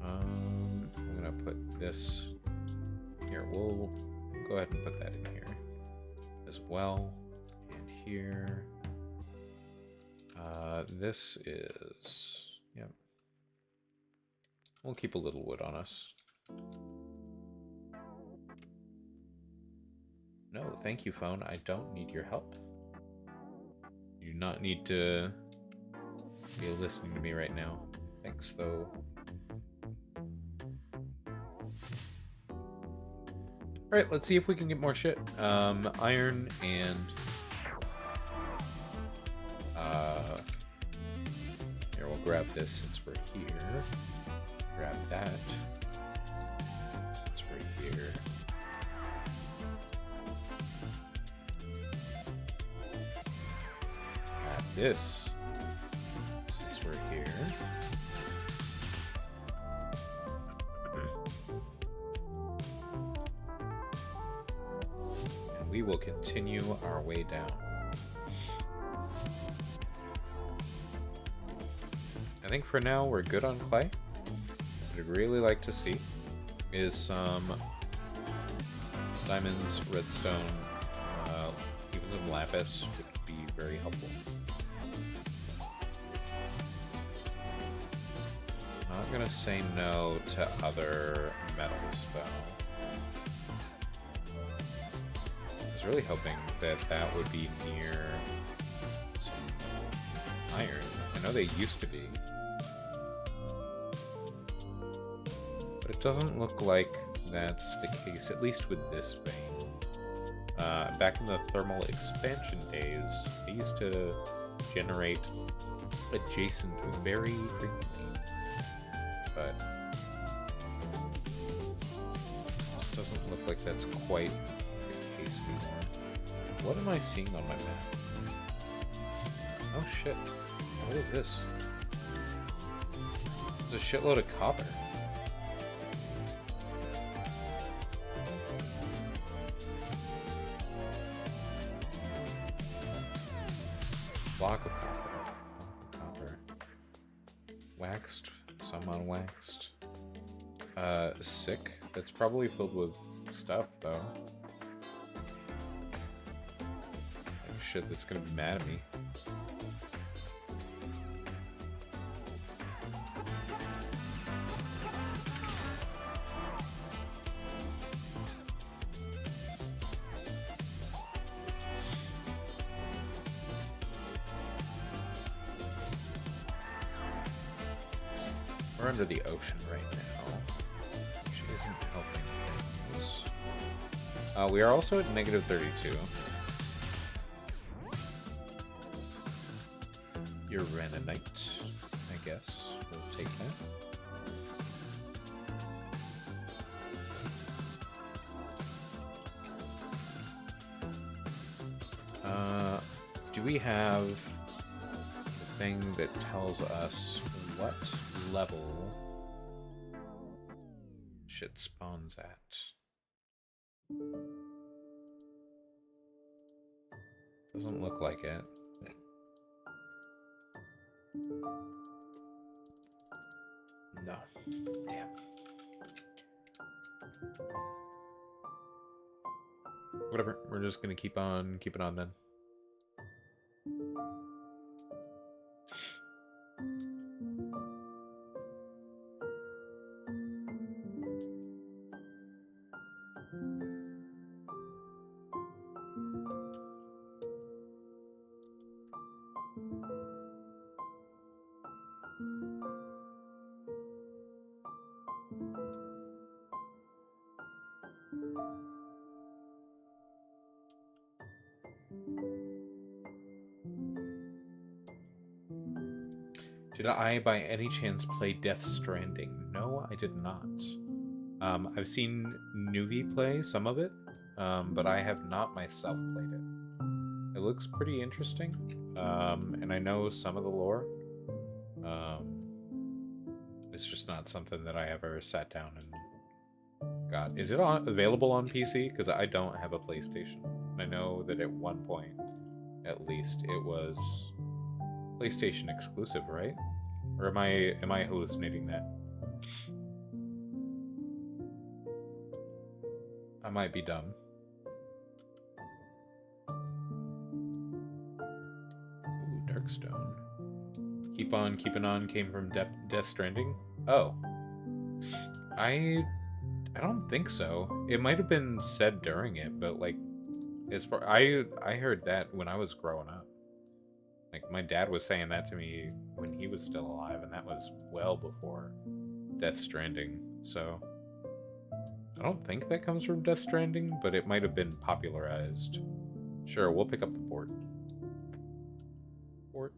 A: I'm gonna put this here. We'll go ahead and put that in here as well. And here. This is, yeah. We'll keep a little wood on us. No, thank you, phone. I don't need your help. You do not need to be listening to me right now. Thanks, though. Alright, let's see if we can get more shit. Iron and... here, we'll grab this since we're here. Grab that since we're here. Grab this since we're here. And we will continue our way down. I think for now we're good on clay. What I'd really like to see is some diamonds, redstone, even some lapis would be very helpful. Not gonna say no to other metals though. I was really hoping that that would be near some iron. I know they used to be. But it doesn't look like that's the case, at least with this vein. Back in the thermal expansion days, they used to generate adjacent very frequently. But it doesn't look like that's quite the case anymore. What am I seeing on my map? Oh shit. What is this? There's a shitload of copper. Block of copper. Waxed, some unwaxed. Sick. That's probably filled with stuff, though. Oh, shit, that's gonna be mad at me. We're under the ocean right now, which isn't helping things. We are also at negative 32. You're Renanite, I guess. We'll take that. Do we have the thing that tells us what level shit spawns at? Doesn't look like it. No. Damn. Whatever. We're just gonna keep on keeping on then. Did I, by any chance, play Death Stranding? No, I did not. I've seen Bnuy play some of it, but I have not myself played it. It looks pretty interesting, and I know some of the lore. It's just not something that I ever sat down and got. Is it available on PC? Because I don't have a PlayStation. I know that at one point, at least, it was PlayStation exclusive, right? Or am I hallucinating that? I might be dumb. Ooh, Darkstone. Keep on keeping on came from Death Stranding. Oh, I don't think so. It might have been said during it, but like, as far I heard that when I was growing up. Like, my dad was saying that to me when he was still alive, and that was well before Death Stranding. So I don't think that comes from Death Stranding, but it might have been popularized. Sure, we'll pick up the port.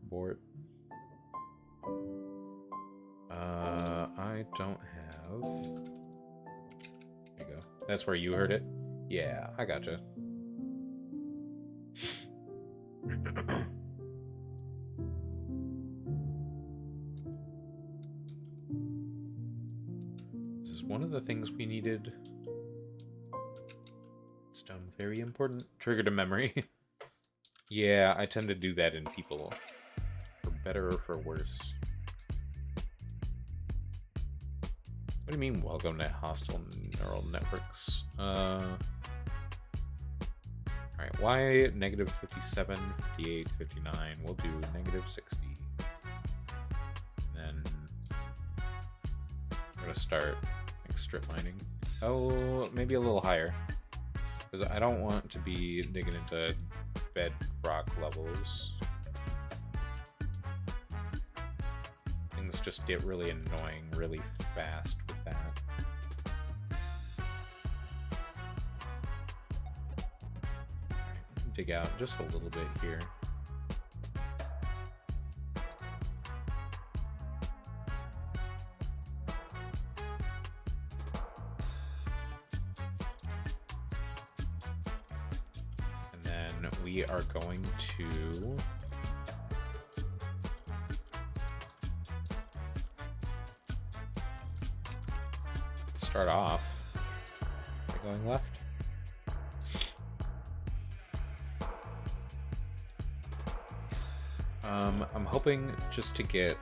A: Port. I don't have... There you go. That's where you heard it? Yeah, I gotcha. This is one of the things we needed. Stone, very important. Triggered a memory. Yeah, I tend to do that in people. For better or for worse. What do you mean, welcome to hostile neural networks? Alright, why negative 57, 58, 59? We'll do negative 60. Then we're gonna start like strip mining. Oh, maybe a little higher. Because I don't want to be digging into bedrock levels. Things just get really annoying really fast with that. Dig out just a little bit here. And then we are going to start off by going left. I'm hoping just to get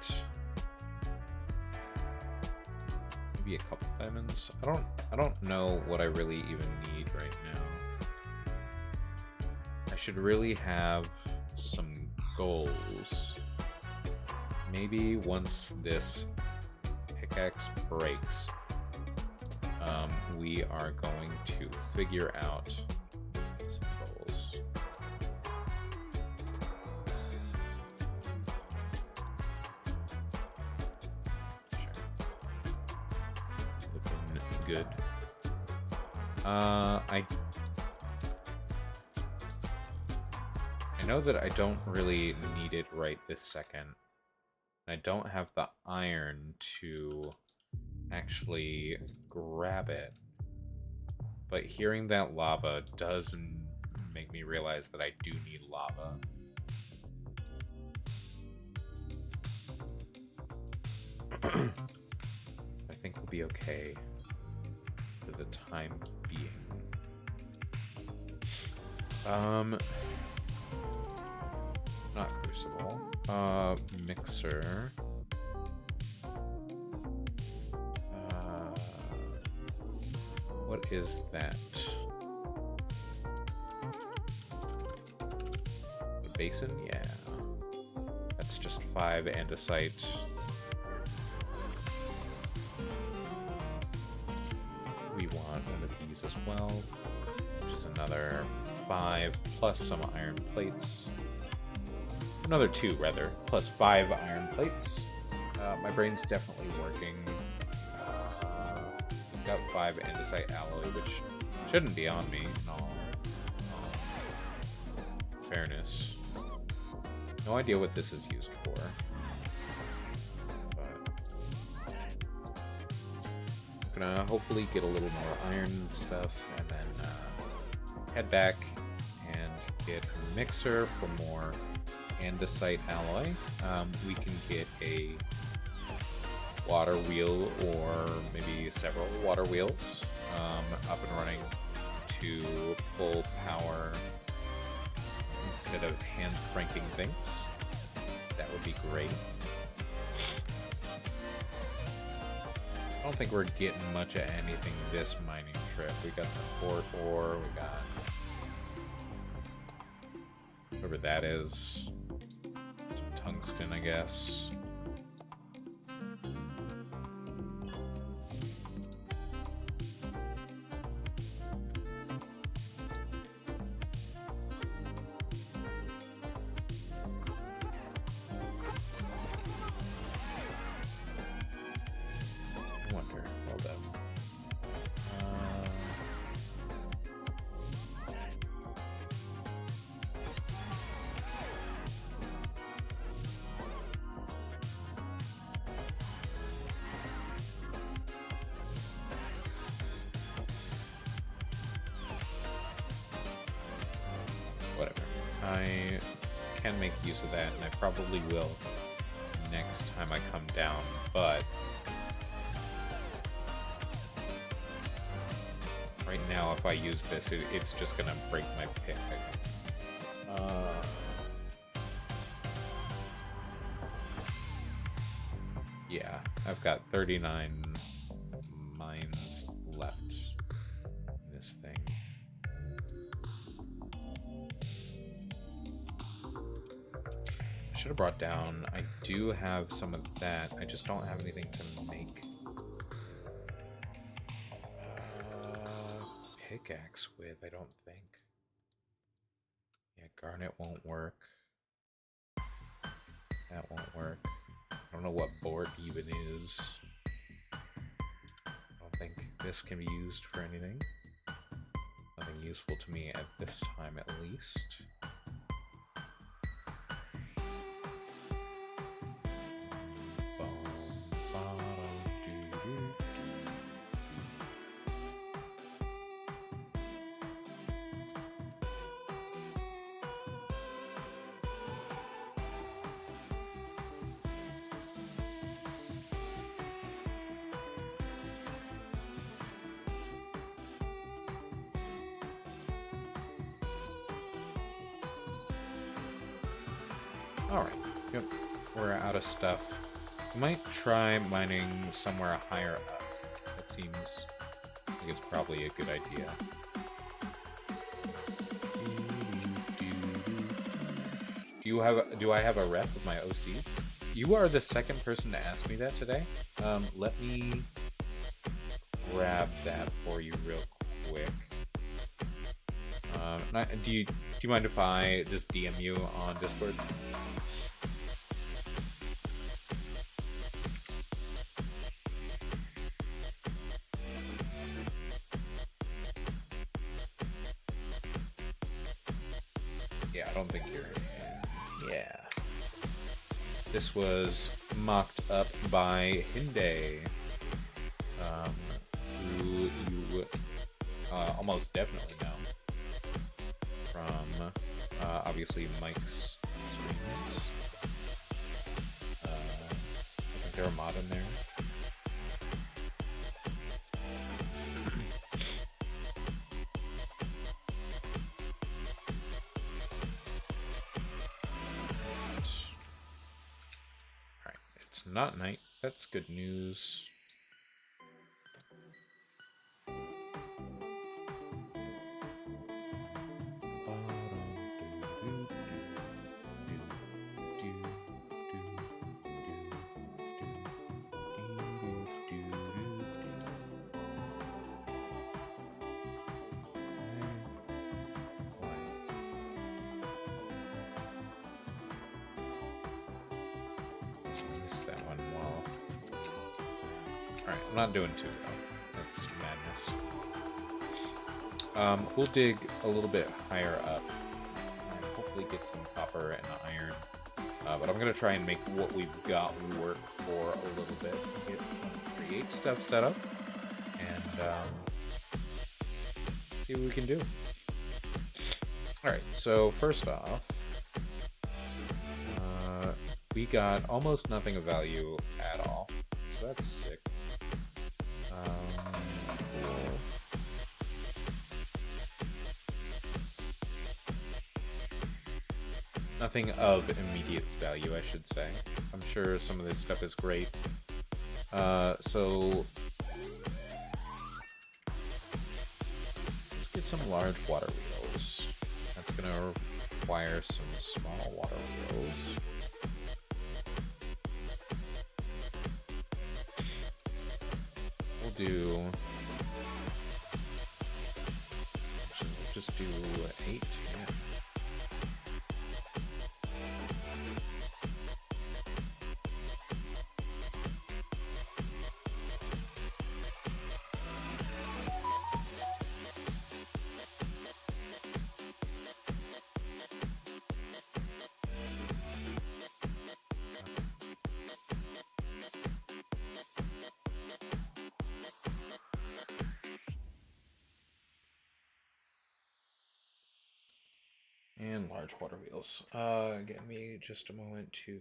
A: maybe a couple diamonds. I don't know what I really even need right now. I should really have some goals. Maybe once this pickaxe breaks, we are going to figure out some goals. Sure. good. I know that I don't really need it right this second. I don't have the iron to actually grab it. But hearing that lava does make me realize that I do need lava. I think we'll be okay for the time being. Not crucible. Mixer. What is that? The basin? Yeah. That's just 5 andesite. We want one of these as well, which is another 5 plus some iron plates. Another 2, rather, plus 5 iron plates. My brain's definitely working. Got 5 andesite alloy, which shouldn't be on me in all fairness. No idea what this is used for. But I'm gonna hopefully get a little more iron stuff, and then head back and get a mixer for more andesite alloy. We can get a water wheel, or maybe several water wheels, up and running to full power instead of hand cranking things. That would be great. I don't think we're getting much of anything this mining trip. We got some port ore, we got whatever that is. Some tungsten, I guess. Whatever. I can make use of that, and I probably will next time I come down, but right now, if I use this, it's just gonna break my pick. Yeah, I've got 39 mines left in this thing. I should have brought down, I do have some of that, I just don't have anything to make pickaxe with, I don't think. Yeah, garnet won't work. That won't work. I don't know what board even is. I don't think this can be used for anything. Nothing useful to me at this time, at least. Alright, yep, we're out of stuff. I might try mining somewhere higher up. That seems like it's probably a good idea. Do I have a rep with my OC? You are the second person to ask me that today. Let me grab that for you real quick. Do you mind if I just DM you on Discord? I don't think you're in. Yeah. This was mocked up by Hinde, who you almost definitely know from obviously Mike's streams. I think there a mod in there. Alright, it's not night. That's good news. I'm not doing two though. That's madness. We'll dig a little bit higher up and hopefully get some copper and iron. But I'm gonna try and make what we've got work for a little bit. Get some create stuff set up and see what we can do. Alright, so first off, we got almost nothing of value at all. So that's sick. Cool. Nothing of immediate value, I should say. I'm sure some of this stuff is great. So let's get some large water wheels. That's gonna require some small water wheels. We'll just do 8, yeah. And large water wheels. Give me just a moment to...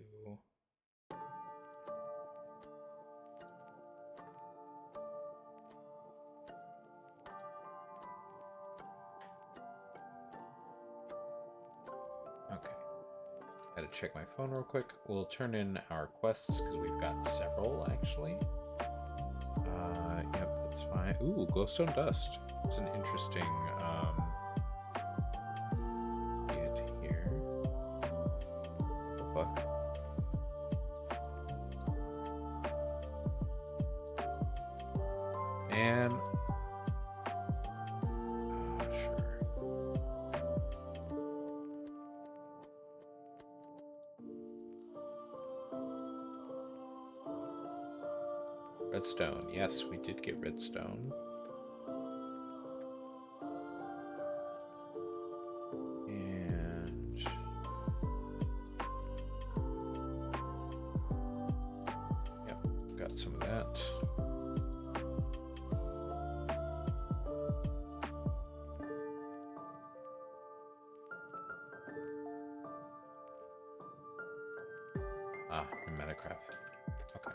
A: Okay. Had to check my phone real quick. We'll turn in our quests, because we've got several, actually. Yep, that's fine. Ooh, glowstone dust. It's an interesting, and sure. Redstone. Yes, we did get redstone. And yep, got some of that. In Metacraft. Okay.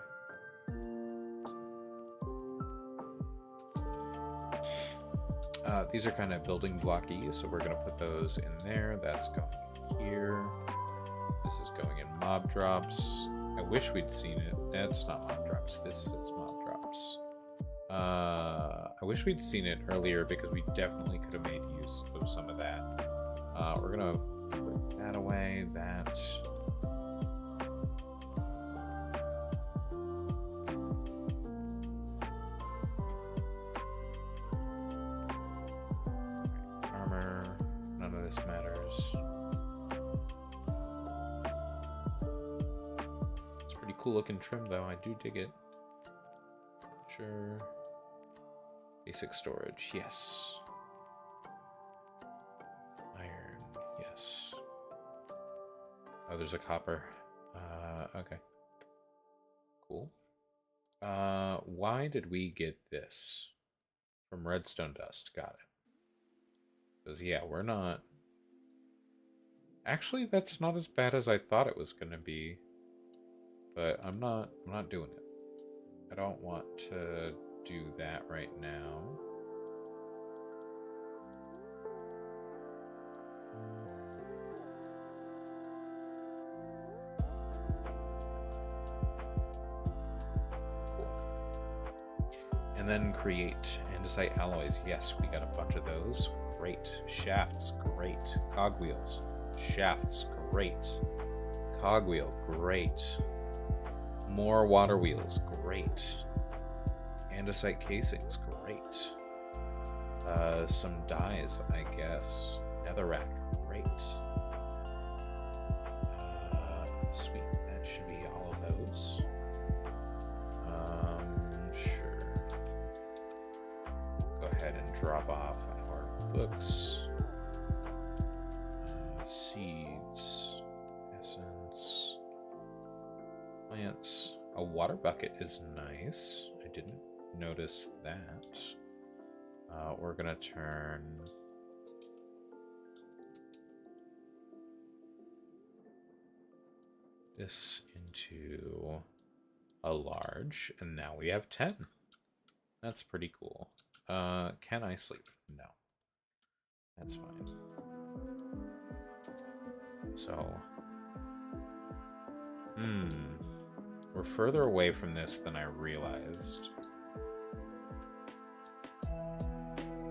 A: These are kind of building blocky, so we're going to put those in there. That's going here. This is going in mob drops. I wish we'd seen it. That's not mob drops. This is mob drops. I wish we'd seen it earlier because we definitely could have made use of some of that. We're going to put that away. That... Cool looking trim though, I do dig it. Sure. Basic storage, yes. Iron, yes. Oh, there's a copper. Okay. Cool. Why did we get this? From redstone dust. Got it. Because, yeah, we're not... Actually, that's not as bad as I thought it was going to be. But I'm not doing it. I don't want to do that right now. Cool. And then create andesite alloys. Yes, we got a bunch of those. Great. Shafts. Great. Cogwheels. Shafts. Great. Cogwheel. Great. More water wheels. Great. Andesite casings. Great. Some dyes, I guess. Netherrack. Great. Sweet. That should be all of those. Sure. Go ahead and drop off our books. Seeds. Essence. Plants. A water bucket is nice. I didn't notice that. We're gonna turn this into a large, and now we have 10. That's pretty cool. Can I sleep? No. That's fine. So, we're further away from this than I realized.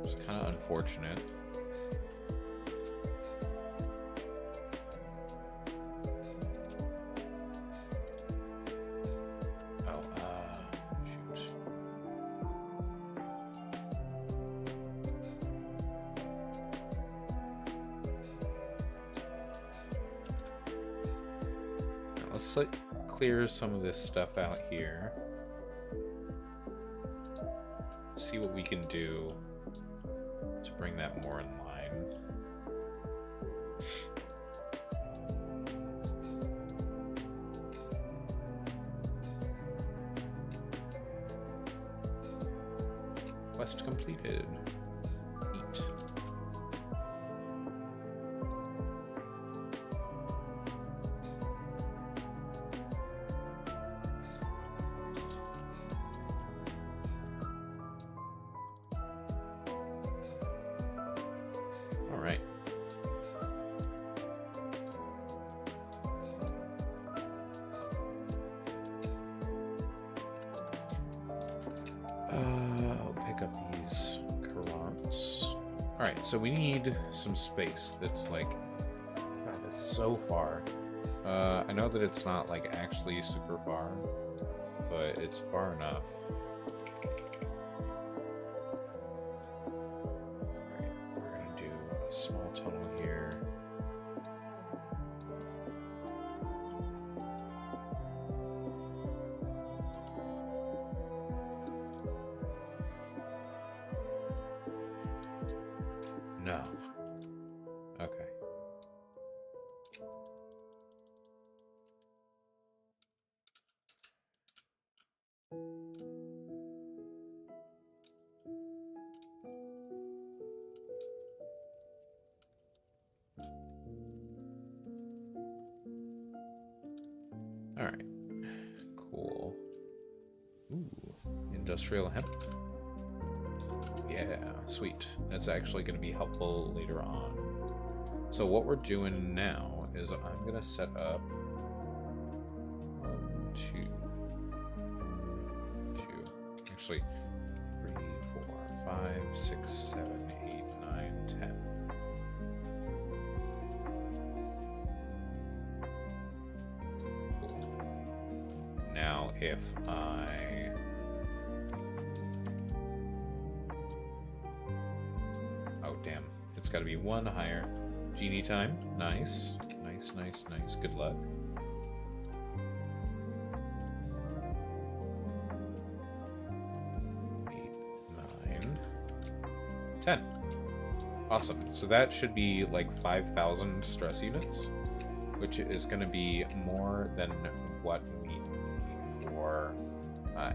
A: It's kind of unfortunate. Oh, shoot. Now, let's clear some of this stuff out here. See what we can do to bring that more in line. Quest completed. Neat. All right. I'll pick up these carrots. All right, so we need some space that's like, God, that's so far. I know that it's not like actually super far, but it's far enough. Alright, we're gonna do a small tunnel here. No. Okay. All right. Cool. Ooh, industrial hemp. Yeah, sweet. That's actually going to be helpful later on. So what we're doing now is I'm going to set up 1, 2, actually 3, 4, 5, 6, 7, 8, 9, 10. Cool. Now if I damn. It's got to be 1 higher. Genie time. Nice. Nice, nice, nice. Good luck. Eight, 9, 10. Awesome. So that should be like 5,000 stress units, which is going to be more than what we need for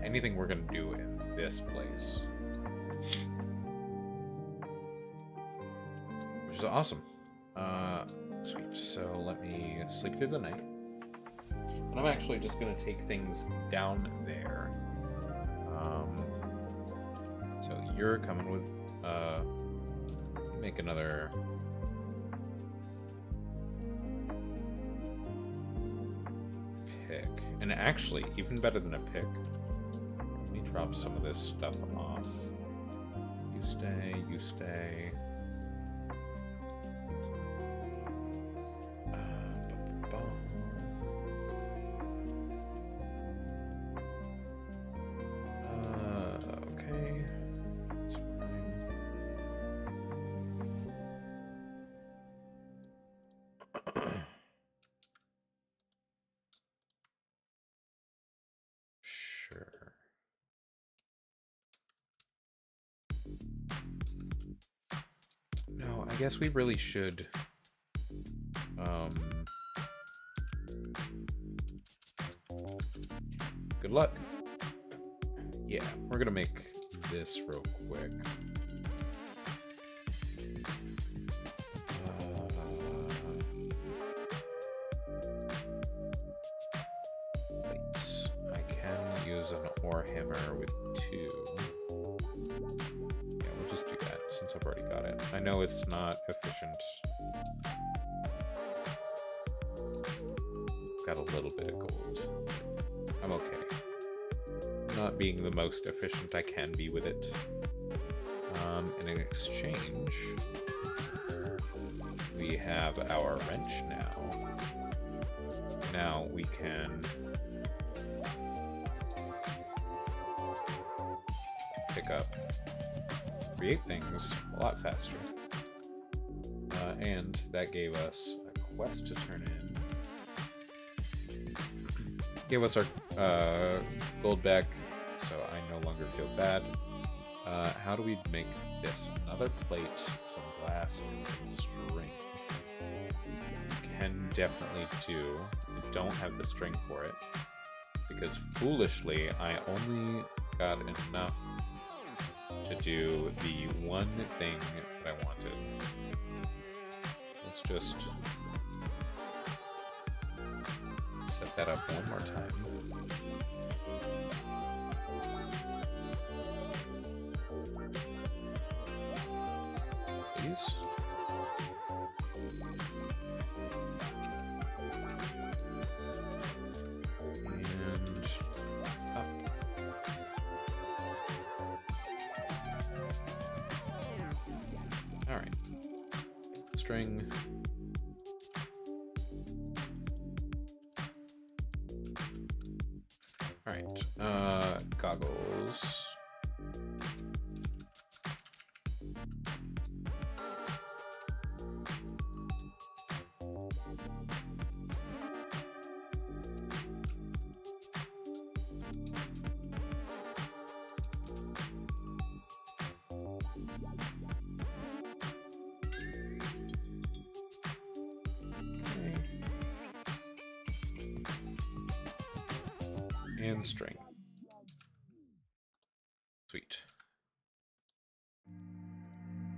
A: anything we're going to do in this place. Which is awesome. Sweet. So let me sleep through the night. And I'm actually just going to take things down there. So you're coming with... make another... pick. And actually, even better than a pick, let me drop some of this stuff off. You stay, you stay. Okay. That's fine. Sure. No, I guess we really should good luck. Yeah, we're gonna make this real quick. Wait, I can use an ore hammer with 2. Yeah, we'll just do that since I've already got it. I know it's not efficient. Got a little bit of gold. I'm okay. Not being the most efficient I can be with it. And in exchange, we have our wrench now. Now we can pick up, create things a lot faster. And that gave us a quest to turn in. Gave us our gold back, so I no longer feel bad. How do we make this? Another plate, some glass, and some string. Can definitely do. I don't have the string for it, because foolishly, I only got enough to do the one thing that I wanted. Let's just set that up one more time. Please. And up. All right. String. All right. Goggles. And string. Sweet.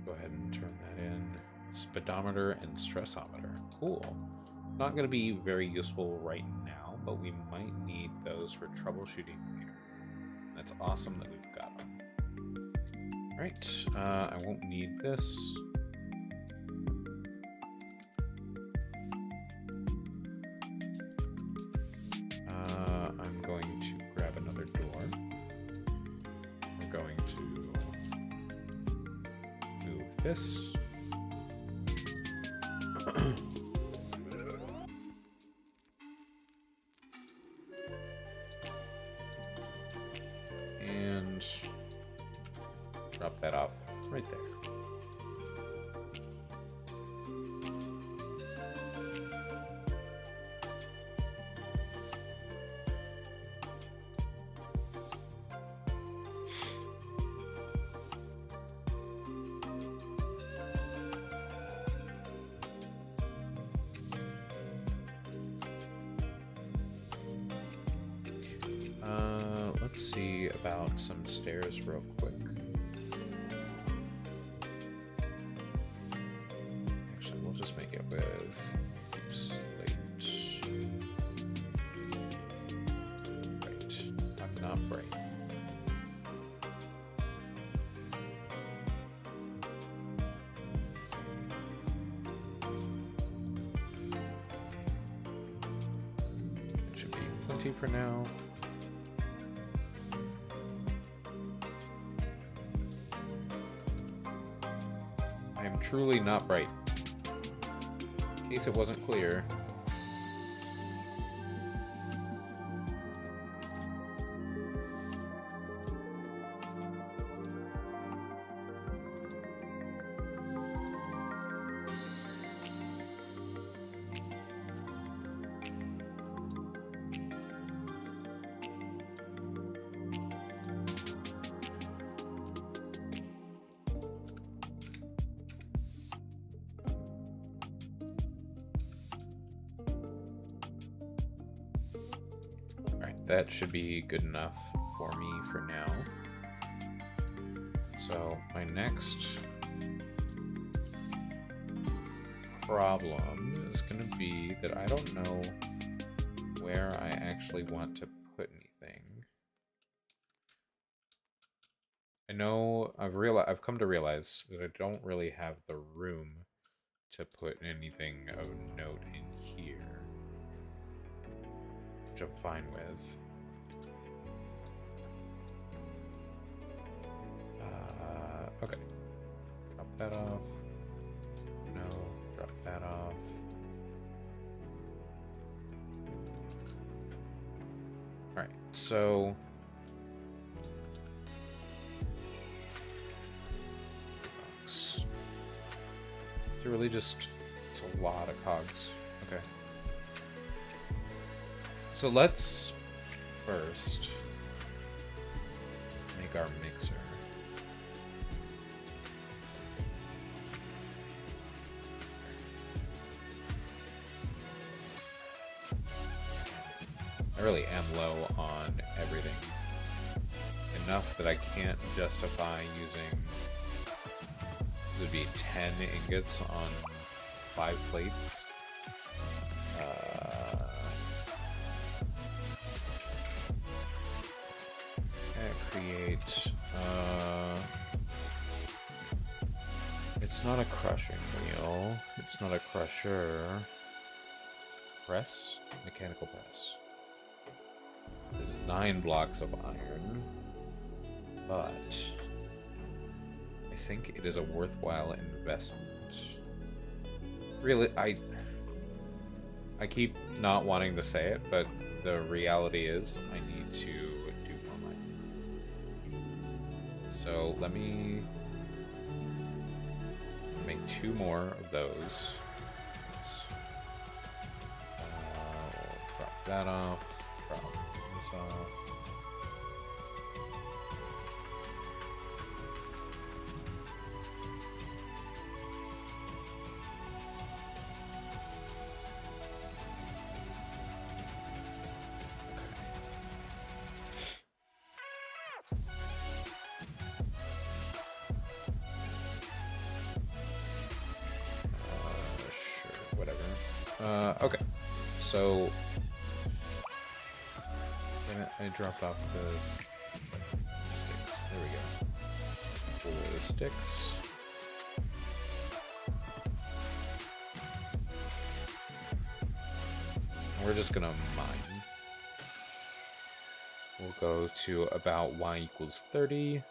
A: Go ahead and turn that in. Speedometer and stressometer. Cool. Not going to be very useful right now, but we might need those for troubleshooting later. That's awesome that we've got them. Right. I won't need this. I'm going to grab another door. We're going to move this. And drop that off right there. let's see about some stairs real quick. Actually, we'll just make it with slate. Right. I'm not bright. It should be plenty for now. I am truly not bright. In case it wasn't clear. That should be good enough for me for now. So my next problem is going to be that I don't know where I actually want to put anything. I know I've come to realize that I don't really have the room to put anything of note in here, which I'm fine with. Okay. Drop that off. No, drop that off. Alright, so cogs. It's really just, it's a lot of cogs. Okay. So let's first make our mixer. I really am low on everything. Enough that I can't justify using, it would be 10 ingots on 5 plates. Create, it's not a crushing wheel, it's not a crusher. Press? Mechanical press. There's 9 blocks of iron, but I think it is a worthwhile investment. Really, I keep not wanting to say it, but the reality is I need to do more mining. So let me make 2 more of those. We'll drop that off. Drop this off. Sure, whatever. Okay, so I dropped off the sticks. There we go. Pull away the sticks. We're just gonna mine. We'll go to about y equals 30.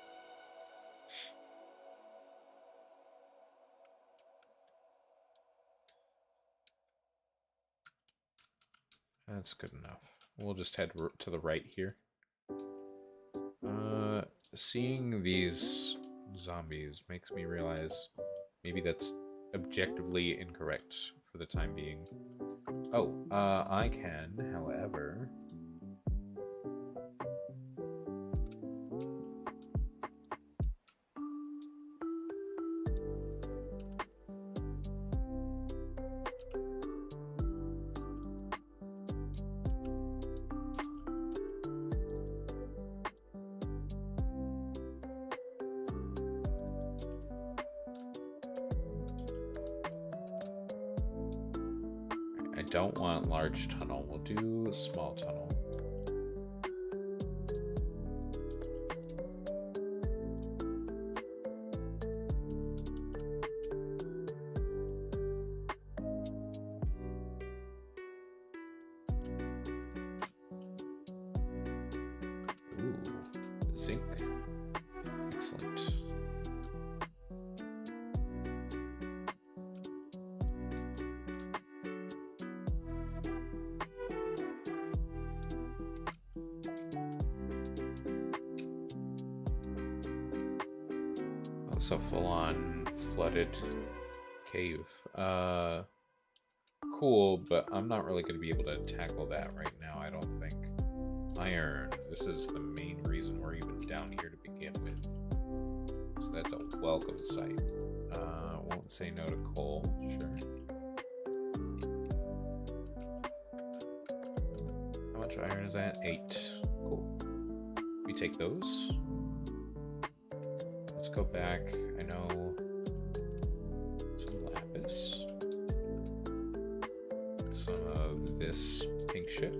A: That's good enough. We'll just head to the right here. Seeing these zombies makes me realize maybe that's objectively incorrect for the time being. Oh, I can, however... don't want large tunnel. We'll do small tunnel. Ooh, zinc. Excellent. So full-on flooded cave. Cool, but I'm not really going to be able to tackle that right now, I don't think. Iron. This is the main reason we're even down here to begin with. So that's a welcome sight. Won't say no to coal, sure. How much iron is that? 8. Cool. We take those. Let's go back. I know some lapis. Some of this pink shit.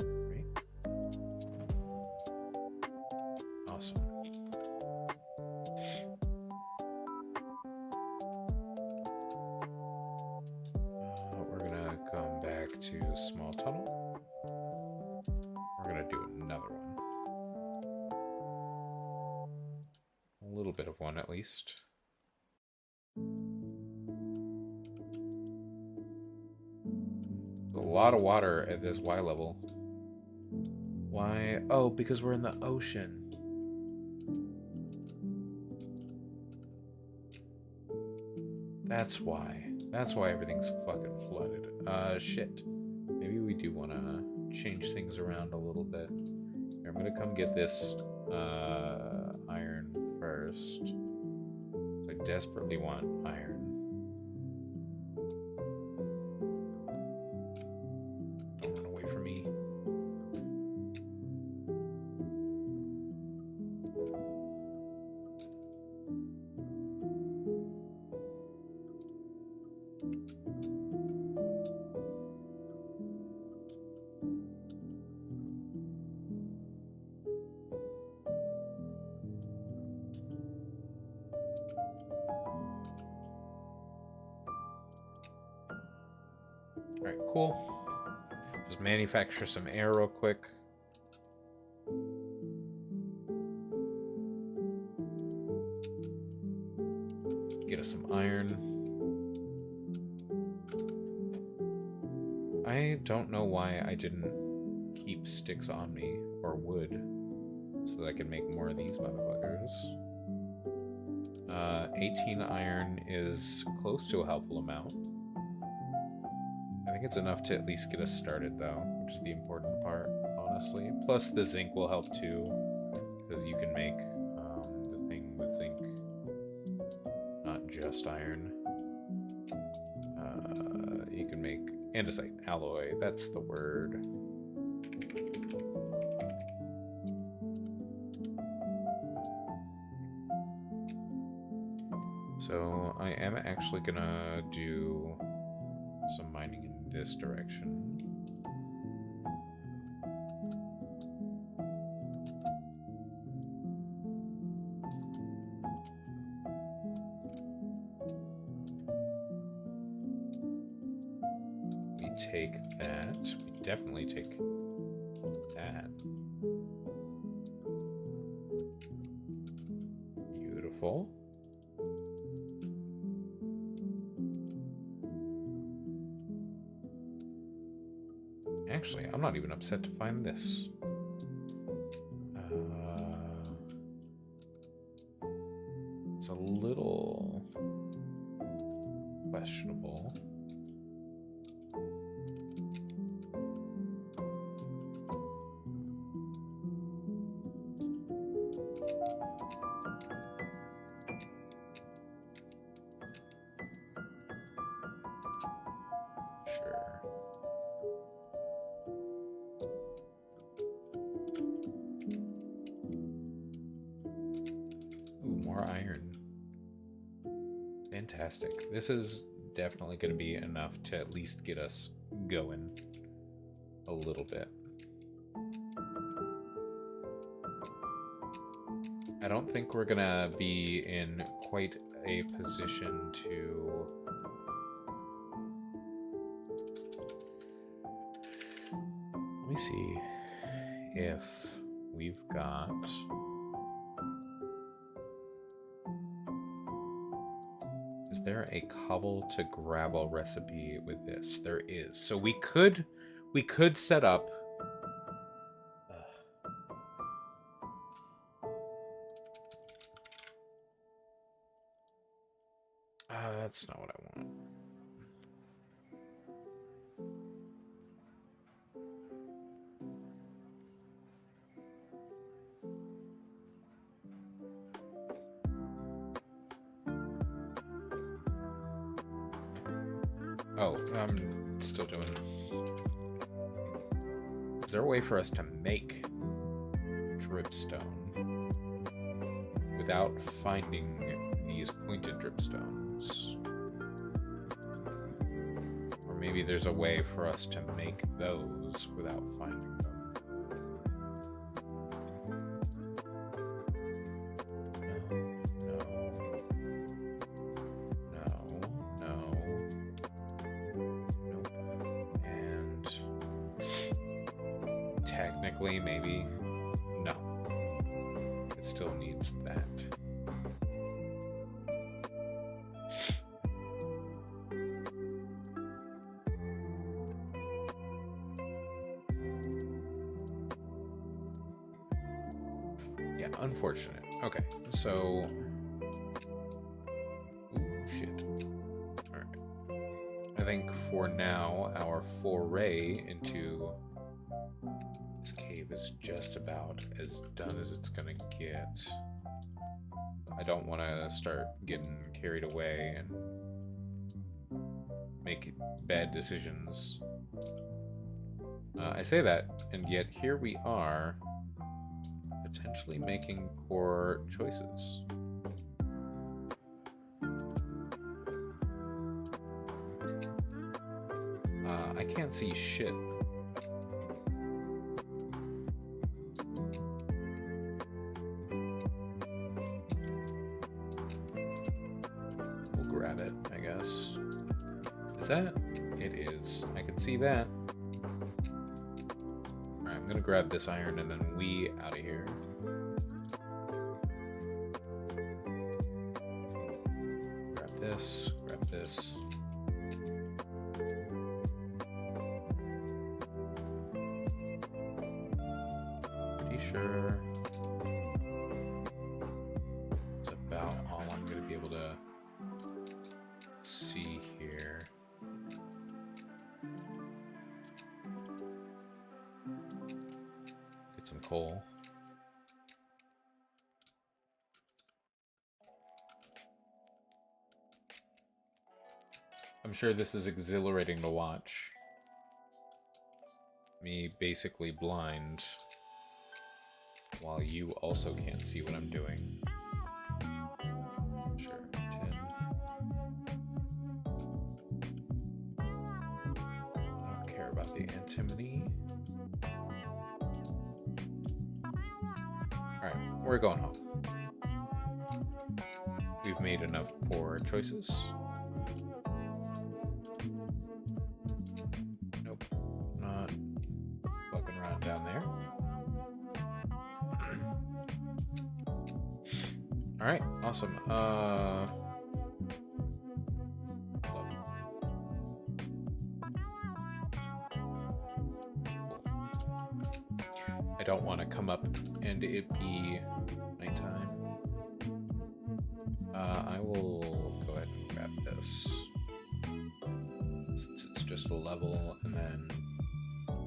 A: Right. Awesome. We're gonna come back to small tunnel. We're gonna do another one. A little bit of one at least. A lot of water at this Y level. Why? Oh, because we're in the ocean. That's why. That's why everything's fucking flooded. Shit. Maybe we do want to change things around a little bit. Here, I'm gonna come get this iron first. So I desperately want iron. Don't run away from me. Alright, cool. Just manufacture some air real quick. Get us some iron. I don't know why I didn't keep sticks on me, or wood, so that I could make more of these motherfuckers. 18 iron is close to a helpful amount. I think it's enough to at least get us started, though, which is the important part, honestly. Plus, the zinc will help, too, because you can make the thing with zinc, not just iron. You can make andesite, alloy, that's the word. So, I am actually gonna do some mining in this direction. We take that. We definitely take that. Beautiful. Actually, I'm not even upset to find this. It's a little questionable. Sure. Ooh, more iron. Fantastic. This is definitely going to be enough to at least get us going a little bit. I don't think we're going to be in quite a position to... Let me see if we've got... Is there a cobble to gravel recipe with this? There is. So we could set up... that's not what I want. Oh, I'm still doing... Is there a way for us to make dripstone without finding these pointed dripstones? Or maybe there's a way for us to make those without finding them. Technically, maybe. No. It still needs that. Yeah, unfortunate. Okay, so... Ooh, shit. Alright. I think for now, our foray into... This cave is just about as done as it's gonna get. I don't want to start getting carried away and make bad decisions. I say that, and yet here we are, potentially making poor choices. I can't see shit. Grab it, I guess. Is that? It is. I can see that. Alright, I'm gonna grab this iron and then we out of here. Grab this, grab this. Pretty sure it's about all I'm gonna be able to see here. Get some coal. I'm sure this is exhilarating to watch. Me basically blind while you also can't see what I'm doing. Sure, 10. About the antimony. Alright, we're going home. We've made enough poor choices. Nope. Not fucking around down there. Alright, awesome. I don't want to come up and it be nighttime. I will go ahead and grab this. Since it's just a level, and then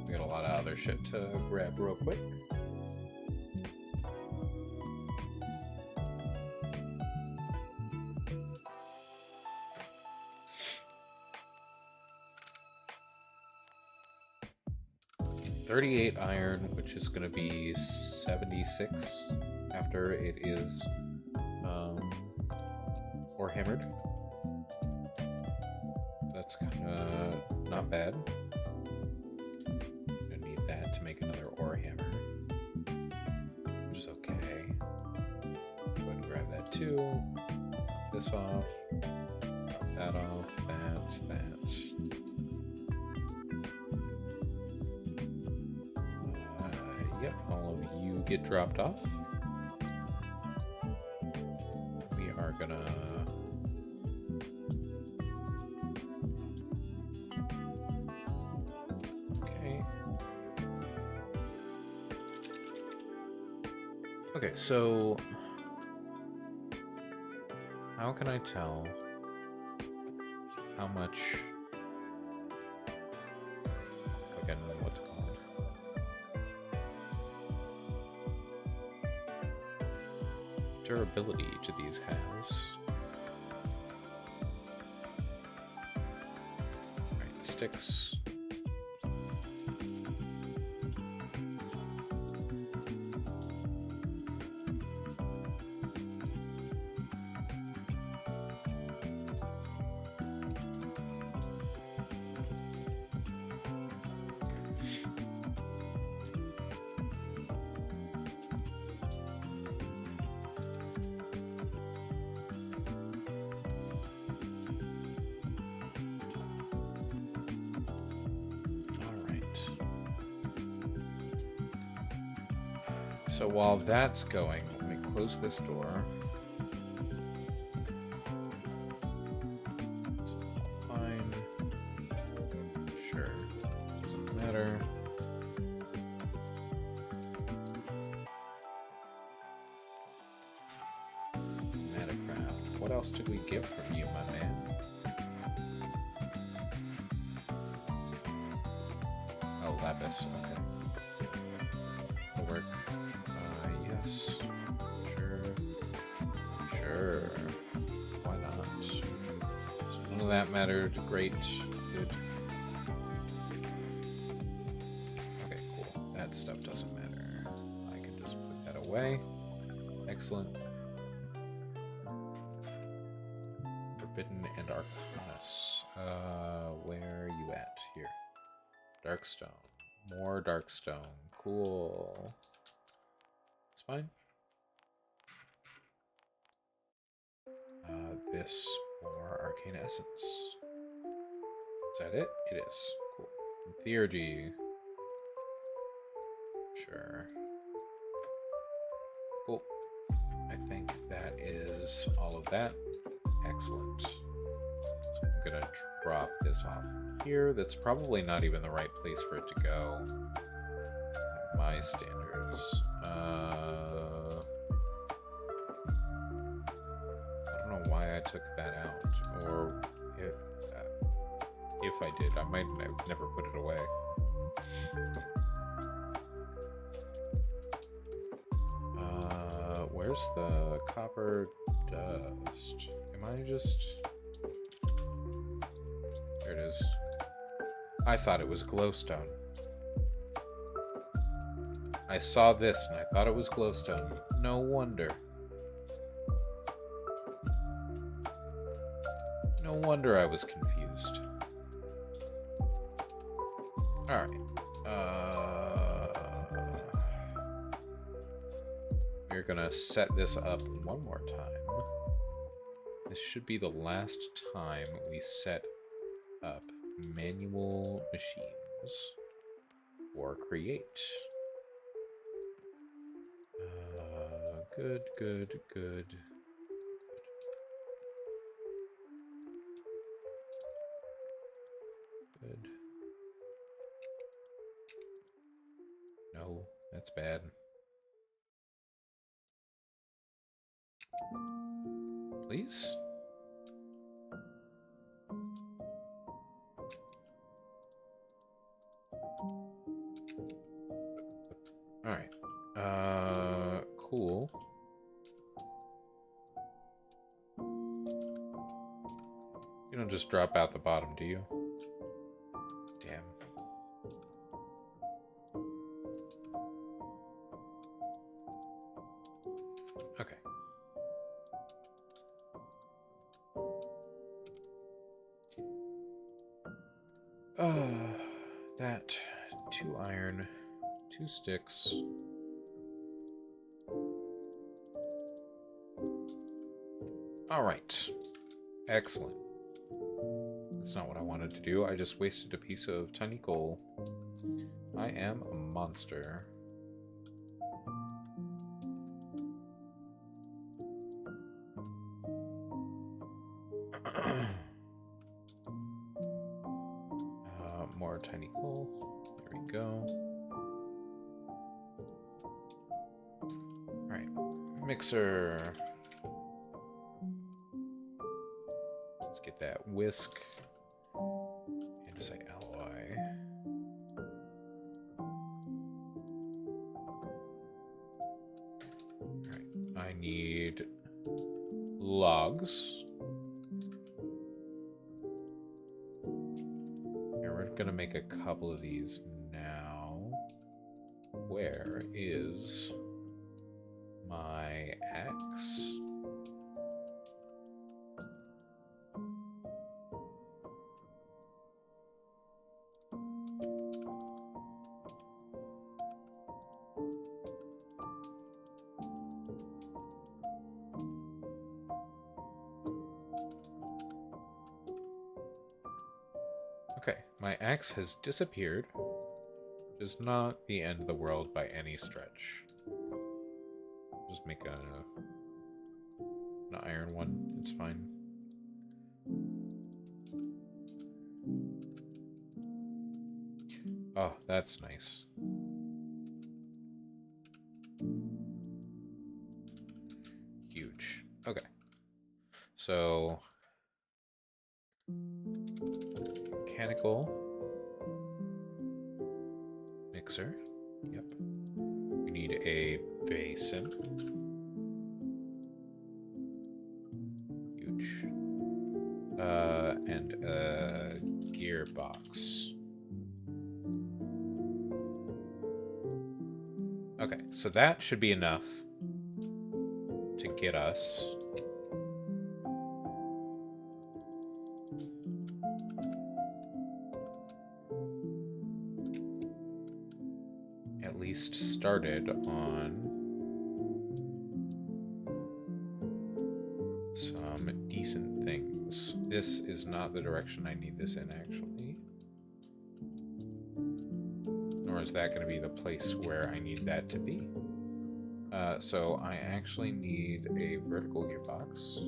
A: we got a lot of other shit to grab real quick. $38 iron, which is going to be 76 after it is or hammered. That's kind of not bad. Gonna need that to make another ore hammer, which is okay. Go ahead and grab that too. Pop this off. Pop that off. That. Yep, all of you get dropped off. We are gonna... Okay, so how can I tell how much, again, what's it called? Durability each of these has. Alright, the sticks. So while that's going, let me close this door. It's all fine. Sure. Doesn't matter. DubCraft. What else did we get from you, my man? Oh, lapis. Okay. That'll work. Yes. Sure. Why not? So none of that mattered. Great. Good. Okay, cool. That stuff doesn't matter. I can just put that away. Excellent. Forbidden and Arcanus. Where are you at? Here. Darkstone. More Darkstone. Cool. It's fine. This more Arcane Essence. Is that it? It is. Cool. And Theurgy. Sure. Cool. I think that is all of that. Excellent. So I'm gonna drop this off here. That's probably not even the right place for it to go. My standards. I don't know why I took that out, or if I did, I might have never put it away. Where's the copper dust? Am I just... There it is. I thought it was glowstone. I saw this and I thought it was glowstone. No wonder. No wonder I was confused. Alright. We're gonna set this up one more time. This should be the last time we set up manual machines or create. Good. No, that's bad. Please? Alright. Cool. You don't just drop out the bottom, do you? Damn. Okay. That 2 iron, 2 sticks. All right. Excellent. That's not what I wanted to do. I just wasted a piece of tiny coal. I am a monster. More tiny coal. There we go. All right. Mixer. Let's get that whisk. Andesite alloy. Alright, I need logs. And we're gonna make a couple of these now. Where is my axe? Okay, my axe has disappeared, which is not the end of the world by any stretch. Just make an iron one, it's fine. Oh, that's nice. Huge. Okay. So mechanical mixer. Yep. We need a basin. Huge. And a gearbox. Okay, so that should be enough to get us at least started on some decent things. This is not the direction I need this in, actually. Nor is that going to be the place where I need that to be. So I actually need a vertical gearbox.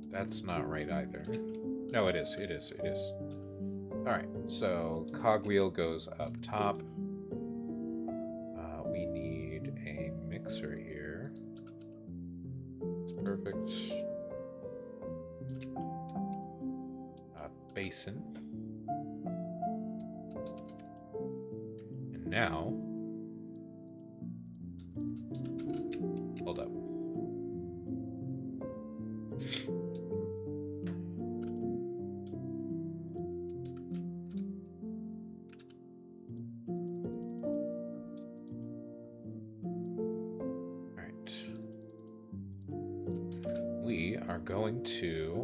A: That's not right either. No, it is. It is. It is. Alright, so cogwheel goes up top. We need a mixer here. It's perfect. Basin. And now... Hold up. We are going to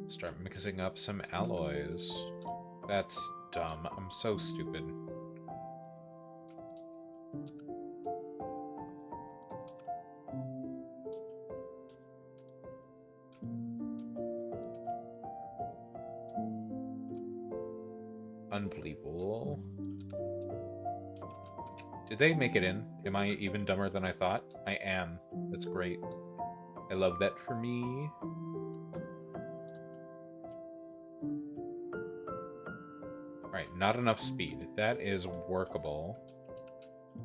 A: start mixing up some alloys. That's dumb. I'm so stupid. Unbelievable. Did they make it in? Am I even dumber than I thought? I am. That's great. I love that for me. Alright, not enough speed. That is workable,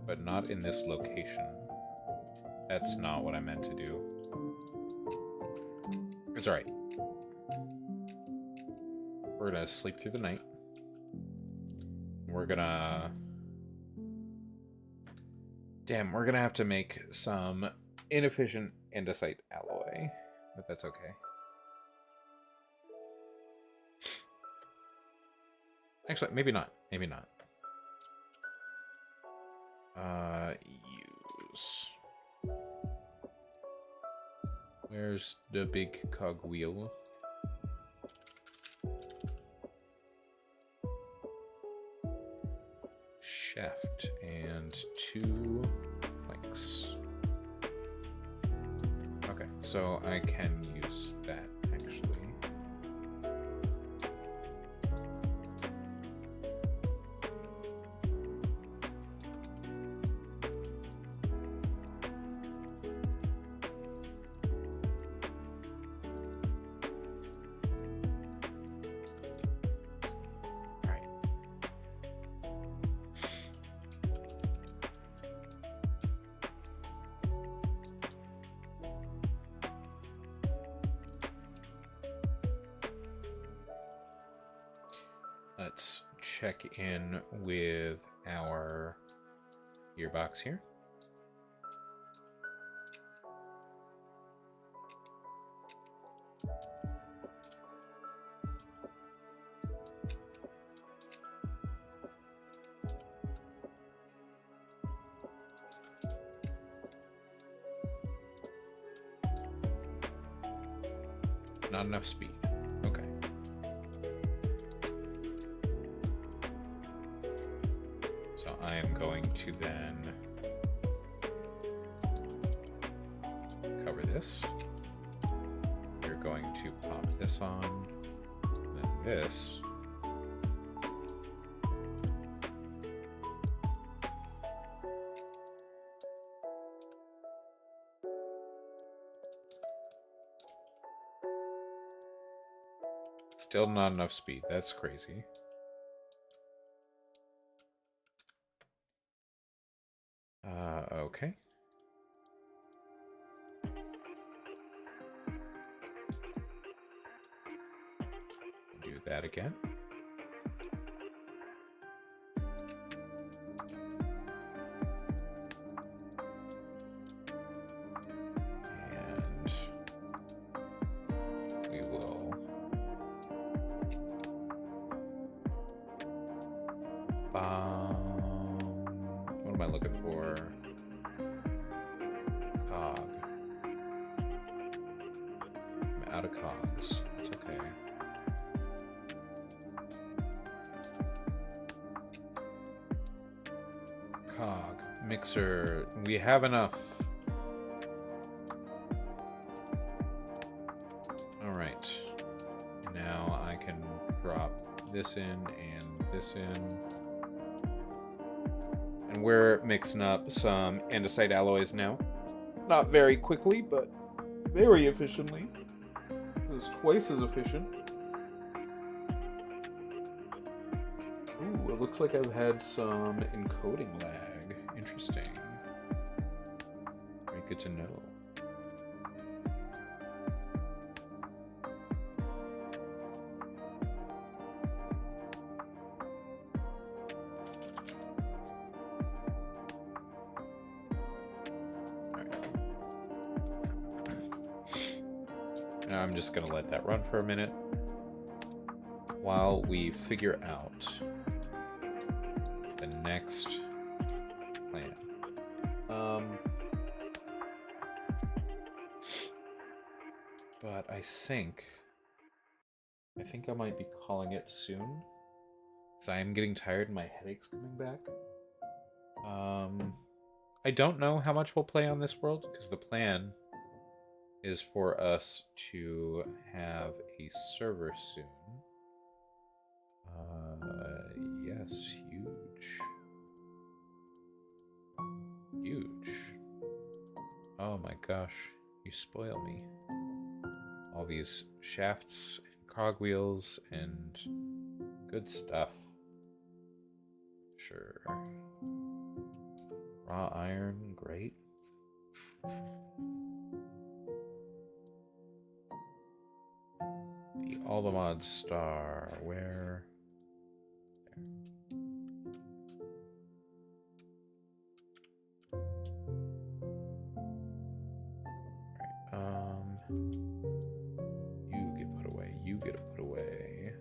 A: but not in this location. That's not what I meant to do. It's alright. We're gonna sleep through the night. We're gonna... Damn, we're gonna have to make some inefficient andesite alloy, but that's okay. Actually, maybe not. Maybe not. Use. Where's the big cogwheel? shaft and 2 planks. Okay, so I can use that actually. Let's check in with our gearbox here. Not enough speed. Okay. So I am going to then cover this. We're going to pop this on, and then this. Still not enough speed. That's crazy. Okay. Do that again. And we will what am I looking for? Cog. I'm out of cogs. It's okay. Cog. Mixer. We have enough. Alright. Now I can drop this in and this in. And we're mixing up some andesite alloys now. Not very quickly, but very efficiently. This is twice as efficient. Ooh, it looks like I've had some encoding lag. Interesting. Very good to know. Now I'm just going to let that run for a minute while we figure out the next plan. But I think I might be calling it soon, because I am getting tired and my headache's coming back. I don't know how much we'll play on this world, because the plan is for us to have a server soon. Yes, huge. Oh my gosh, you spoil me. All these shafts and cogwheels and good stuff. Sure. Raw iron, great. All the mods star, where? Alright, you get put away, you get put away.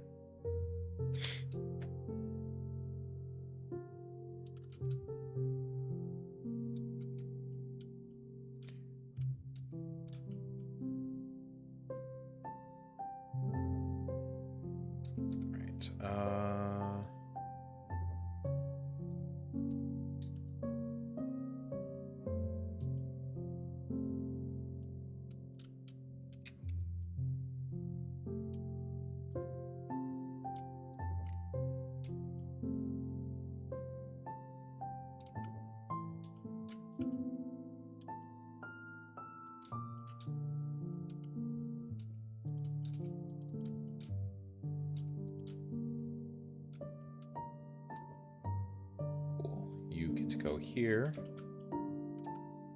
A: you get to go here.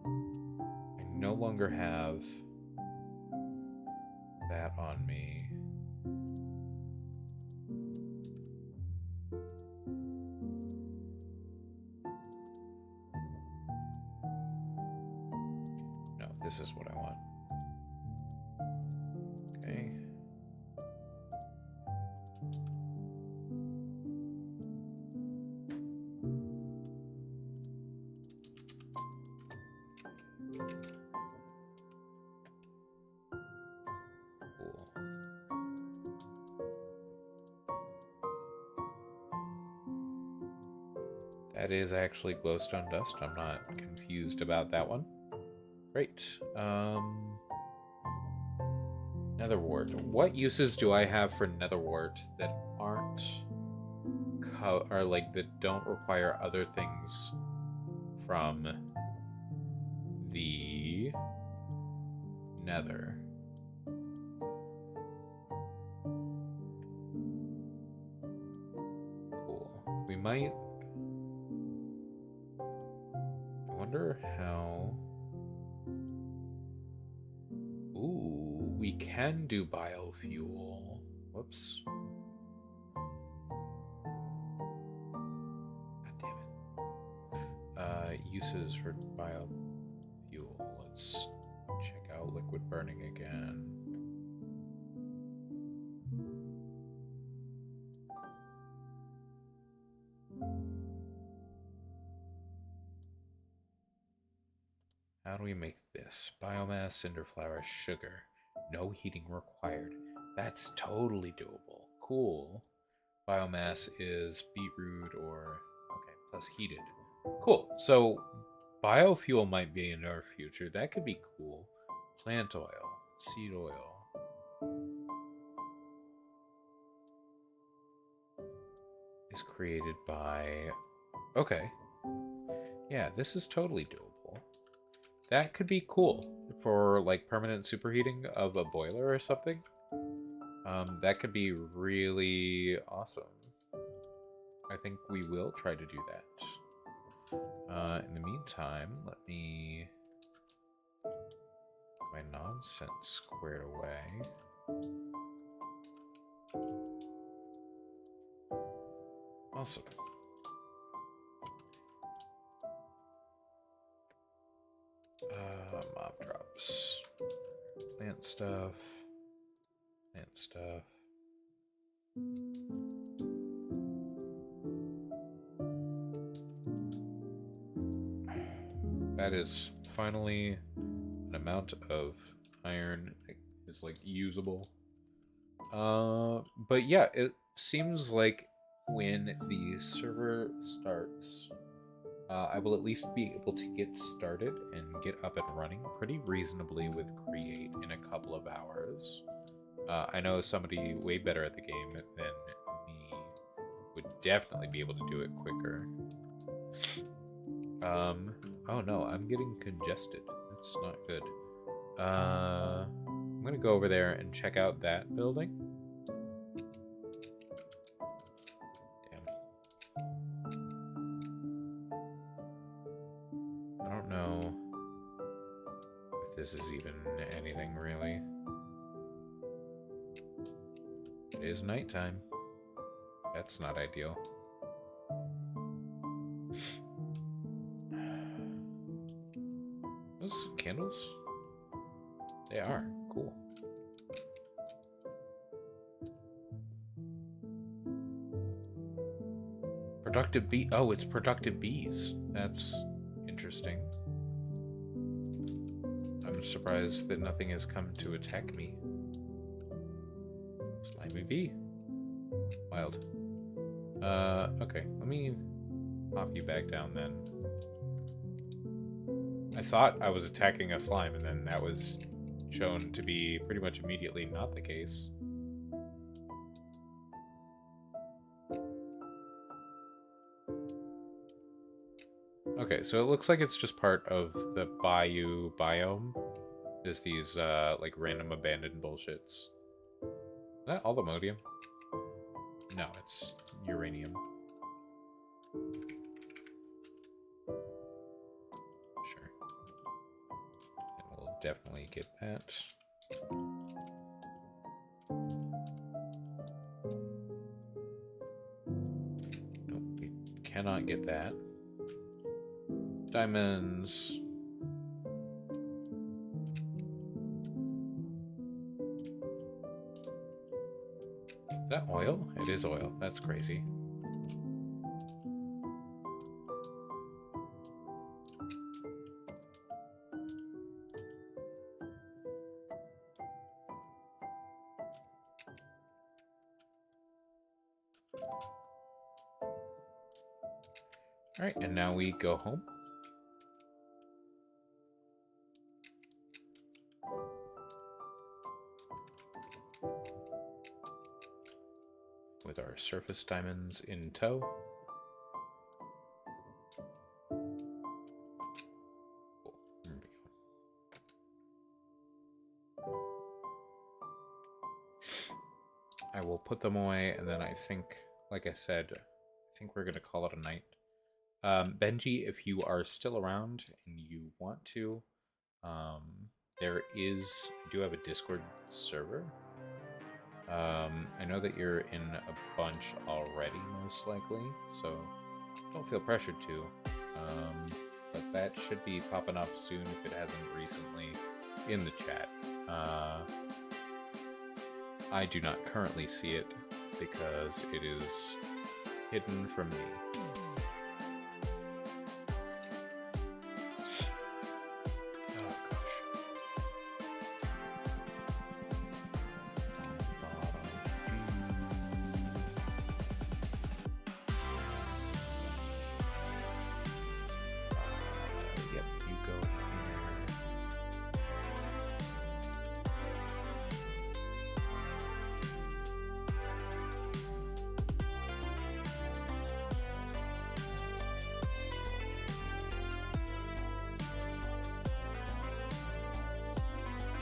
A: I no longer have that on me. No, this is what I want. Okay. That is actually glowstone dust. I'm not confused about that one. Great. Netherwort. What uses do I have for netherwort that aren't or like that don't require other things from the nether? Cool. We might. I wonder how. Ooh, we can do biofuel. Whoops. God damn it. Uses for biofuel. Let's check out liquid burning again. How do we make this? Biomass, cinderflower, sugar. No heating required. That's totally doable. Cool. Biomass is beetroot or... Okay, plus heated. Cool. So, biofuel might be in our future. That could be cool. Plant oil. Seed oil. Is created by... Okay. Yeah, this is totally doable. That could be cool for like permanent superheating of a boiler or something. That could be really awesome. I think we will try to do that. In the meantime, let me get my nonsense squared away. Awesome. Mob drops. Plant stuff. Plant stuff. That is finally an amount of iron that is like usable. But yeah, it seems like when the server starts, I will at least be able to get started and get up and running pretty reasonably with Create in a couple of hours. I know somebody way better at the game than me would definitely be able to do it quicker. Oh no, I'm getting congested. That's not good. I'm gonna go over there and check out that building. I don't know if this is even anything really. It is nighttime. That's not ideal. Those candles? They are. Cool. Productive bee. Oh, it's productive bees. That's interesting. I'm surprised that nothing has come to attack me. Slimy bee. Wild. Okay. Let me pop you back down then. I thought I was attacking a slime, and then that was shown to be pretty much immediately not the case. Okay, so it looks like it's just part of the bayou biome. There's these, like, random abandoned bullshits. Is that aluminium? No, it's uranium. definitely get that. Nope, we cannot get that. Diamonds. Is that oil? It is oil. That's crazy. Alright, and now we go home. With our surface diamonds in tow. Cool. There we go. I will put them away, and then I think, like I said, I think we're going to call it a night. Benji, if you are still around and you want to, I do have a Discord server. I know that you're in a bunch already, most likely, so don't feel pressured to. But that should be popping up soon if it hasn't recently in the chat. I do not currently see it because it is hidden from me.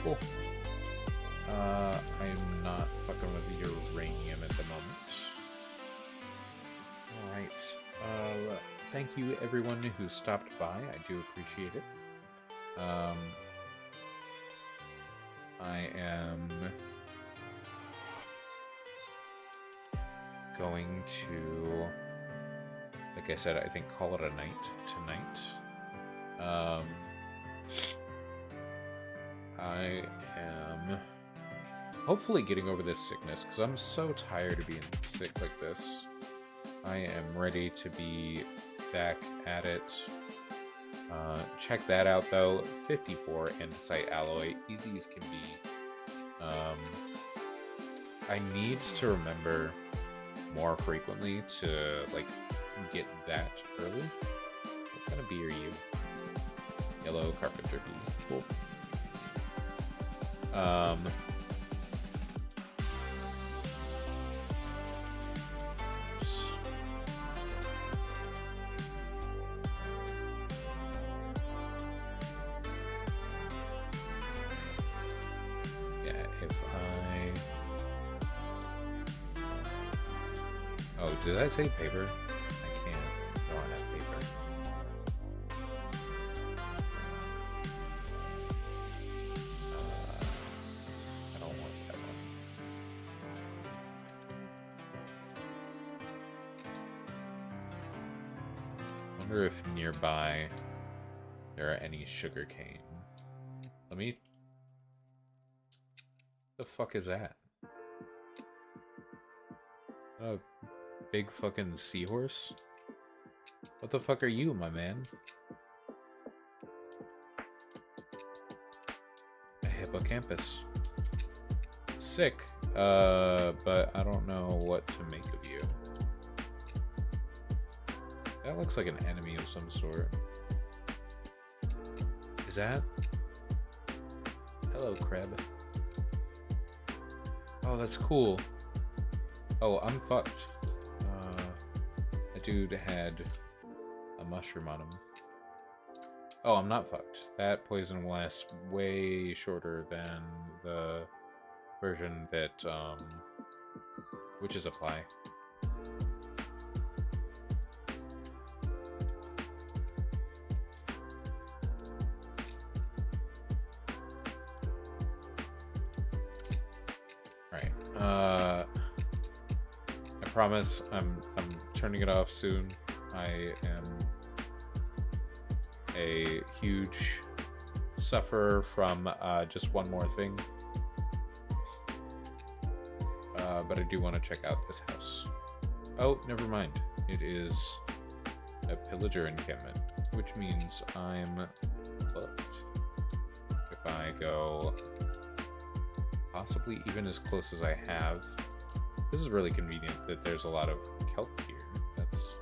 A: Cool. I'm not fucking with uranium at the moment. Alright. Thank you everyone who stopped by. I do appreciate it. I am going to, like I said, I think call it a night tonight. I am hopefully getting over this sickness because I'm so tired of being sick like this. I am ready to be back at it. Check that out though. 54 andesite alloy. Easy as can be. I need to remember more frequently to like get that early. What kind of bee are you? Yellow carpenter bee. Cool. Yeah, if I... Oh, did I say paper? I can't. No, I have paper. I don't want that one. Wonder if nearby there are any sugarcane. Let me... The fuck is that? Oh, big fucking seahorse? What the fuck are you, my man? A hippocampus. Sick. But I don't know what to make of you. That looks like an enemy of some sort. Is that? Hello, crab. Oh, that's cool. Oh, I'm fucked. That dude had a mushroom on him. Oh, I'm not fucked. That poison will last way shorter than the version that witches apply. I promise I'm turning it off soon. I am a huge sufferer from just one more thing. But I do want to check out this house. Oh, never mind. It is a pillager encampment, which means I'm fucked. If I go possibly even as close as I have. This is really convenient that there's a lot of kelp here. That's...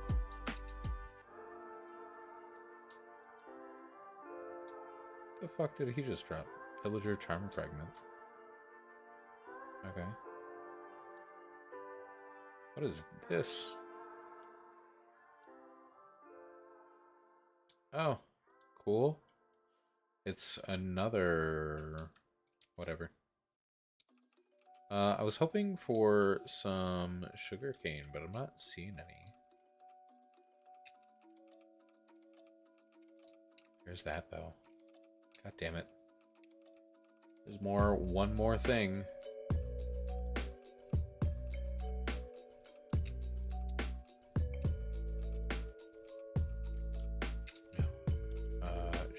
A: The fuck did he just drop? Pillager charm fragment. Okay. What is this? Oh, cool. It's another... whatever. I was hoping for some sugarcane, but I'm not seeing any. There's that, though. God damn it. There's one more thing.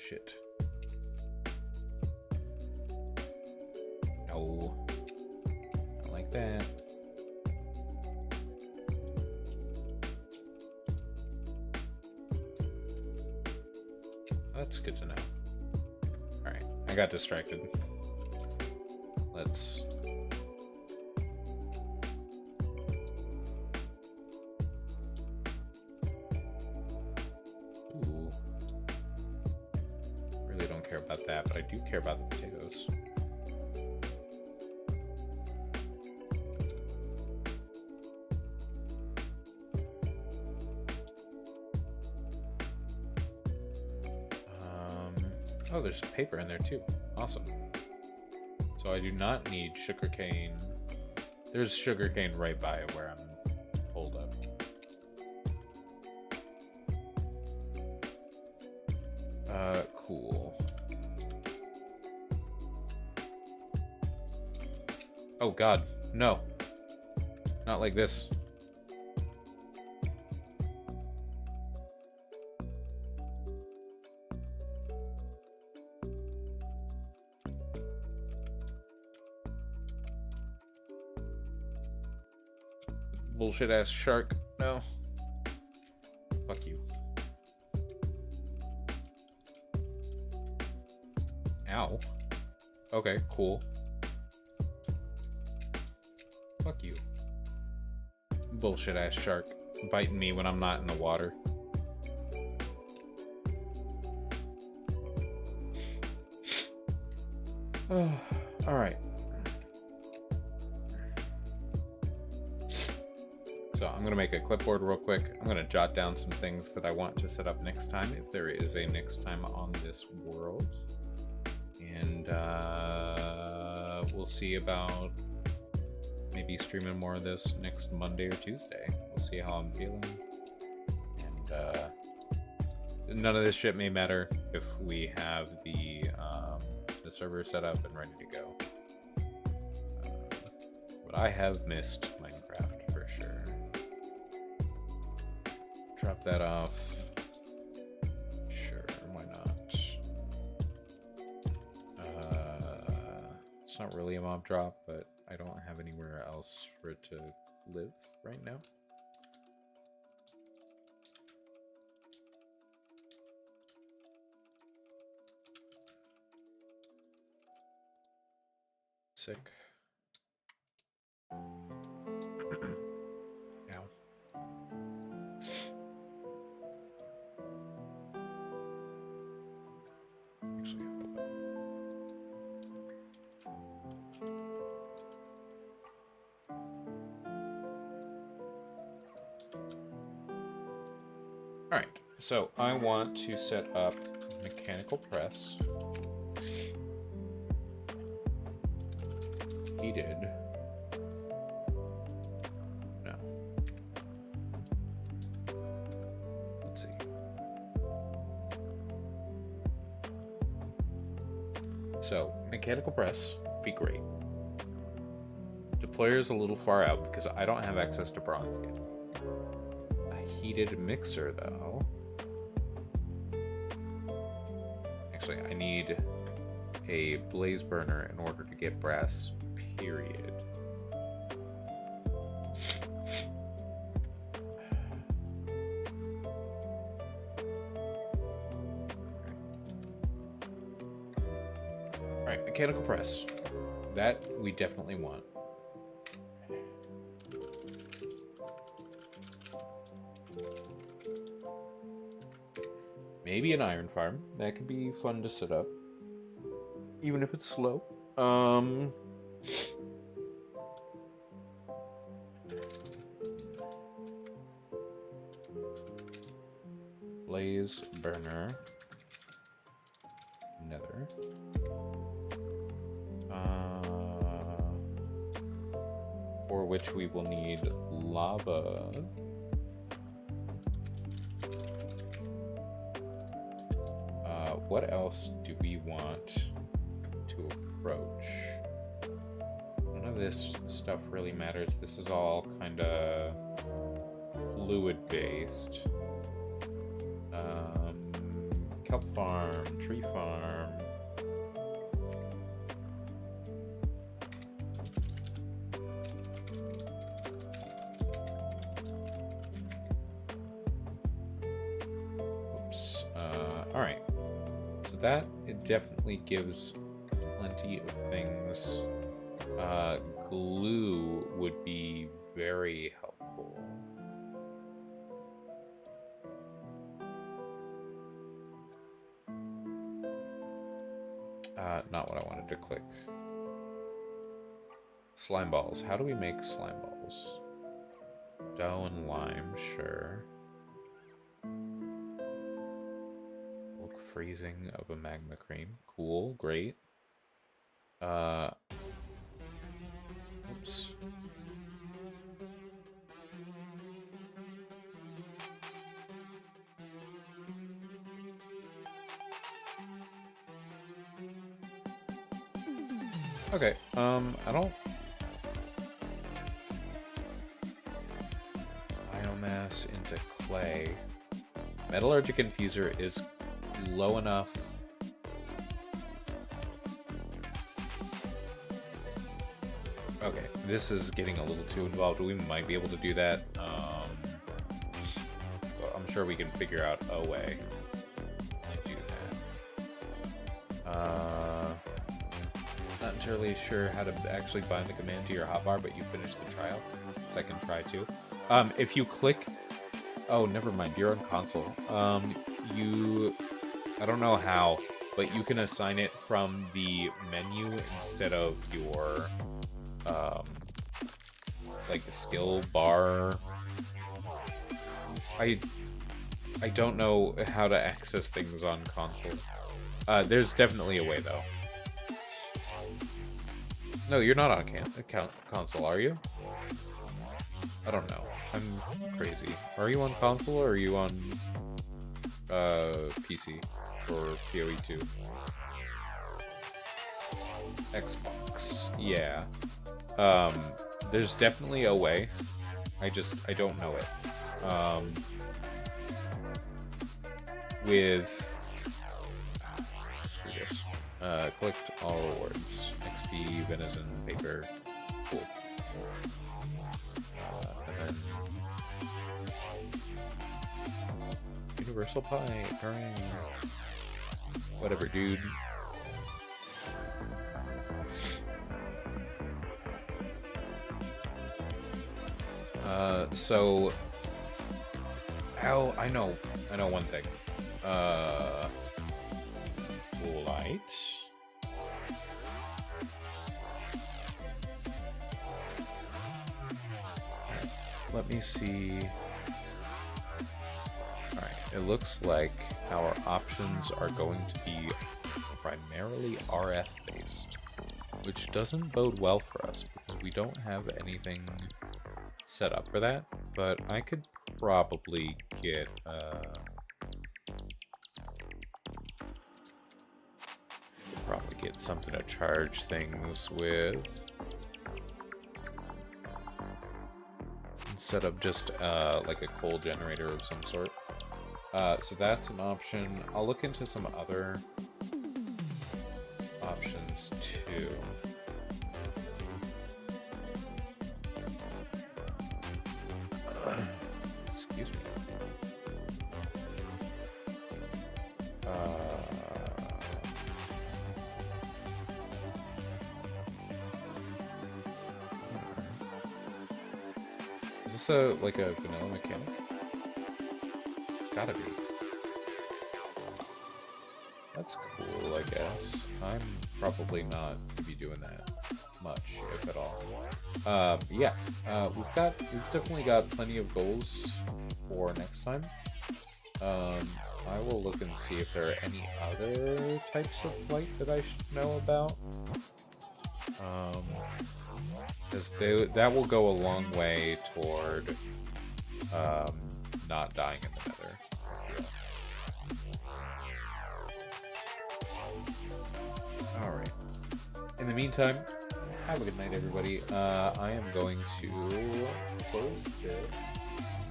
A: Shit. No. Not like that. That's good to know. Alright, I got distracted. Let's... Ooh. Really don't care about that, but I do care about the potatoes. Oh, there's paper in there too. Awesome. So I do not need sugarcane. There's sugarcane right by where I'm pulled up. Cool. Oh god, no. Not like this. Bullshit ass shark. No. Fuck you. Ow. Okay, cool. Fuck you. Bullshit ass shark biting me when I'm not in the water. Alright. So I'm going to make a clipboard real quick. I'm going to jot down some things that I want to set up next time, if there is a next time on this world. And we'll see about maybe streaming more of this next Monday or Tuesday. We'll see how I'm feeling. And none of this shit may matter if we have the server set up and ready to go. But I have missed Minecraft for sure. Drop that off. Sure, why not? It's not really a mob drop, but I don't have anywhere else for it to live right now. Sick. Ow. Actually, hold up. Alright, so I want to set up mechanical press. Heated. No. Let's see. So, mechanical press, be great. Deployer's a little far out because I don't have access to bronze yet. A heated mixer, though. Actually, I need a blaze burner in order to get brass, period. Alright, mechanical press. That we definitely want. Maybe an iron farm. That could be fun to set up. Even if it's slow. Blaze burner. Nether. For which we will need lava. What else do we want to approach? None of this stuff really matters. This is all kind of fluid based. Kelp farm, tree farm. Oops. All right. That it definitely gives plenty of things. Glue would be very helpful. Not what I wanted to click. Slime balls. How do we make slime balls? Dough and lime, sure. Freezing of a magma cream. Cool, great. Oops. Okay, I don't... Biomass into clay. Metallurgic infuser is low enough. Okay, this is getting a little too involved. We might be able to do that. I'm sure we can figure out a way to do that. Not entirely sure how to actually bind the command to your hotbar, but you finished the trial. Second try too. If you click... Oh, never mind. You're on console. I don't know how, but you can assign it from the menu instead of your, like the skill bar. I don't know how to access things on console. There's definitely a way, though. No, you're not on console, are you? I don't know. I'm crazy. Are you on console or are you on PC? Or PoE 2. Xbox. Yeah. There's definitely a way. I don't know it. With collect all rewards. XP, venison, paper. Cool. And then Universal Pie. Hooray. Whatever, dude. So... I know one thing. Light. Let me see... Alright, it looks like our options are going to be primarily RF based, which doesn't bode well for us because we don't have anything set up for that, but I could probably get something to charge things with. set up just like a coal generator of some sort. So that's an option. I'll look into some other options too. Excuse me. Is this like a vanilla mechanic? It's gotta be. That's cool, I guess. I'm probably not to be doing that much, if at all. Yeah, we've definitely got plenty of goals for next time. I will look and see if there are any other types of flight that I should know about. Because that will go a long way toward not dying in the nether. Alright. In the meantime, have a good night, everybody. I am going to close this.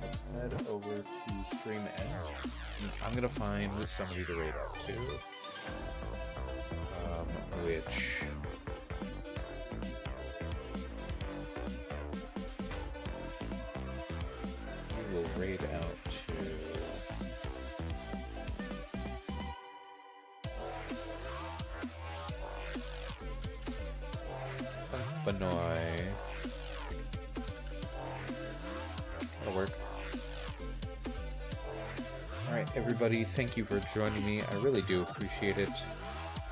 A: Let's head over to stream end. I'm going to find somebody to raid out to. Which... we will raid out to... Bnuy. That'll work. Alright, everybody, thank you for joining me. I really do appreciate it.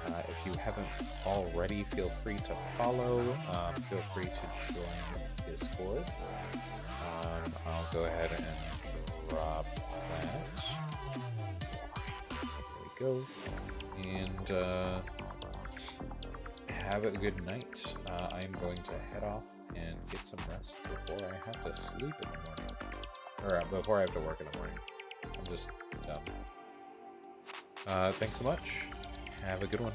A: If you haven't already, feel free to follow. Feel free to join Discord. I'll go ahead and drop that. There we go. And, have a good night. I am going to head off and get some rest before I have to sleep in the morning. Or before I have to work in the morning. I'm just dumb. Thanks so much. Have a good one.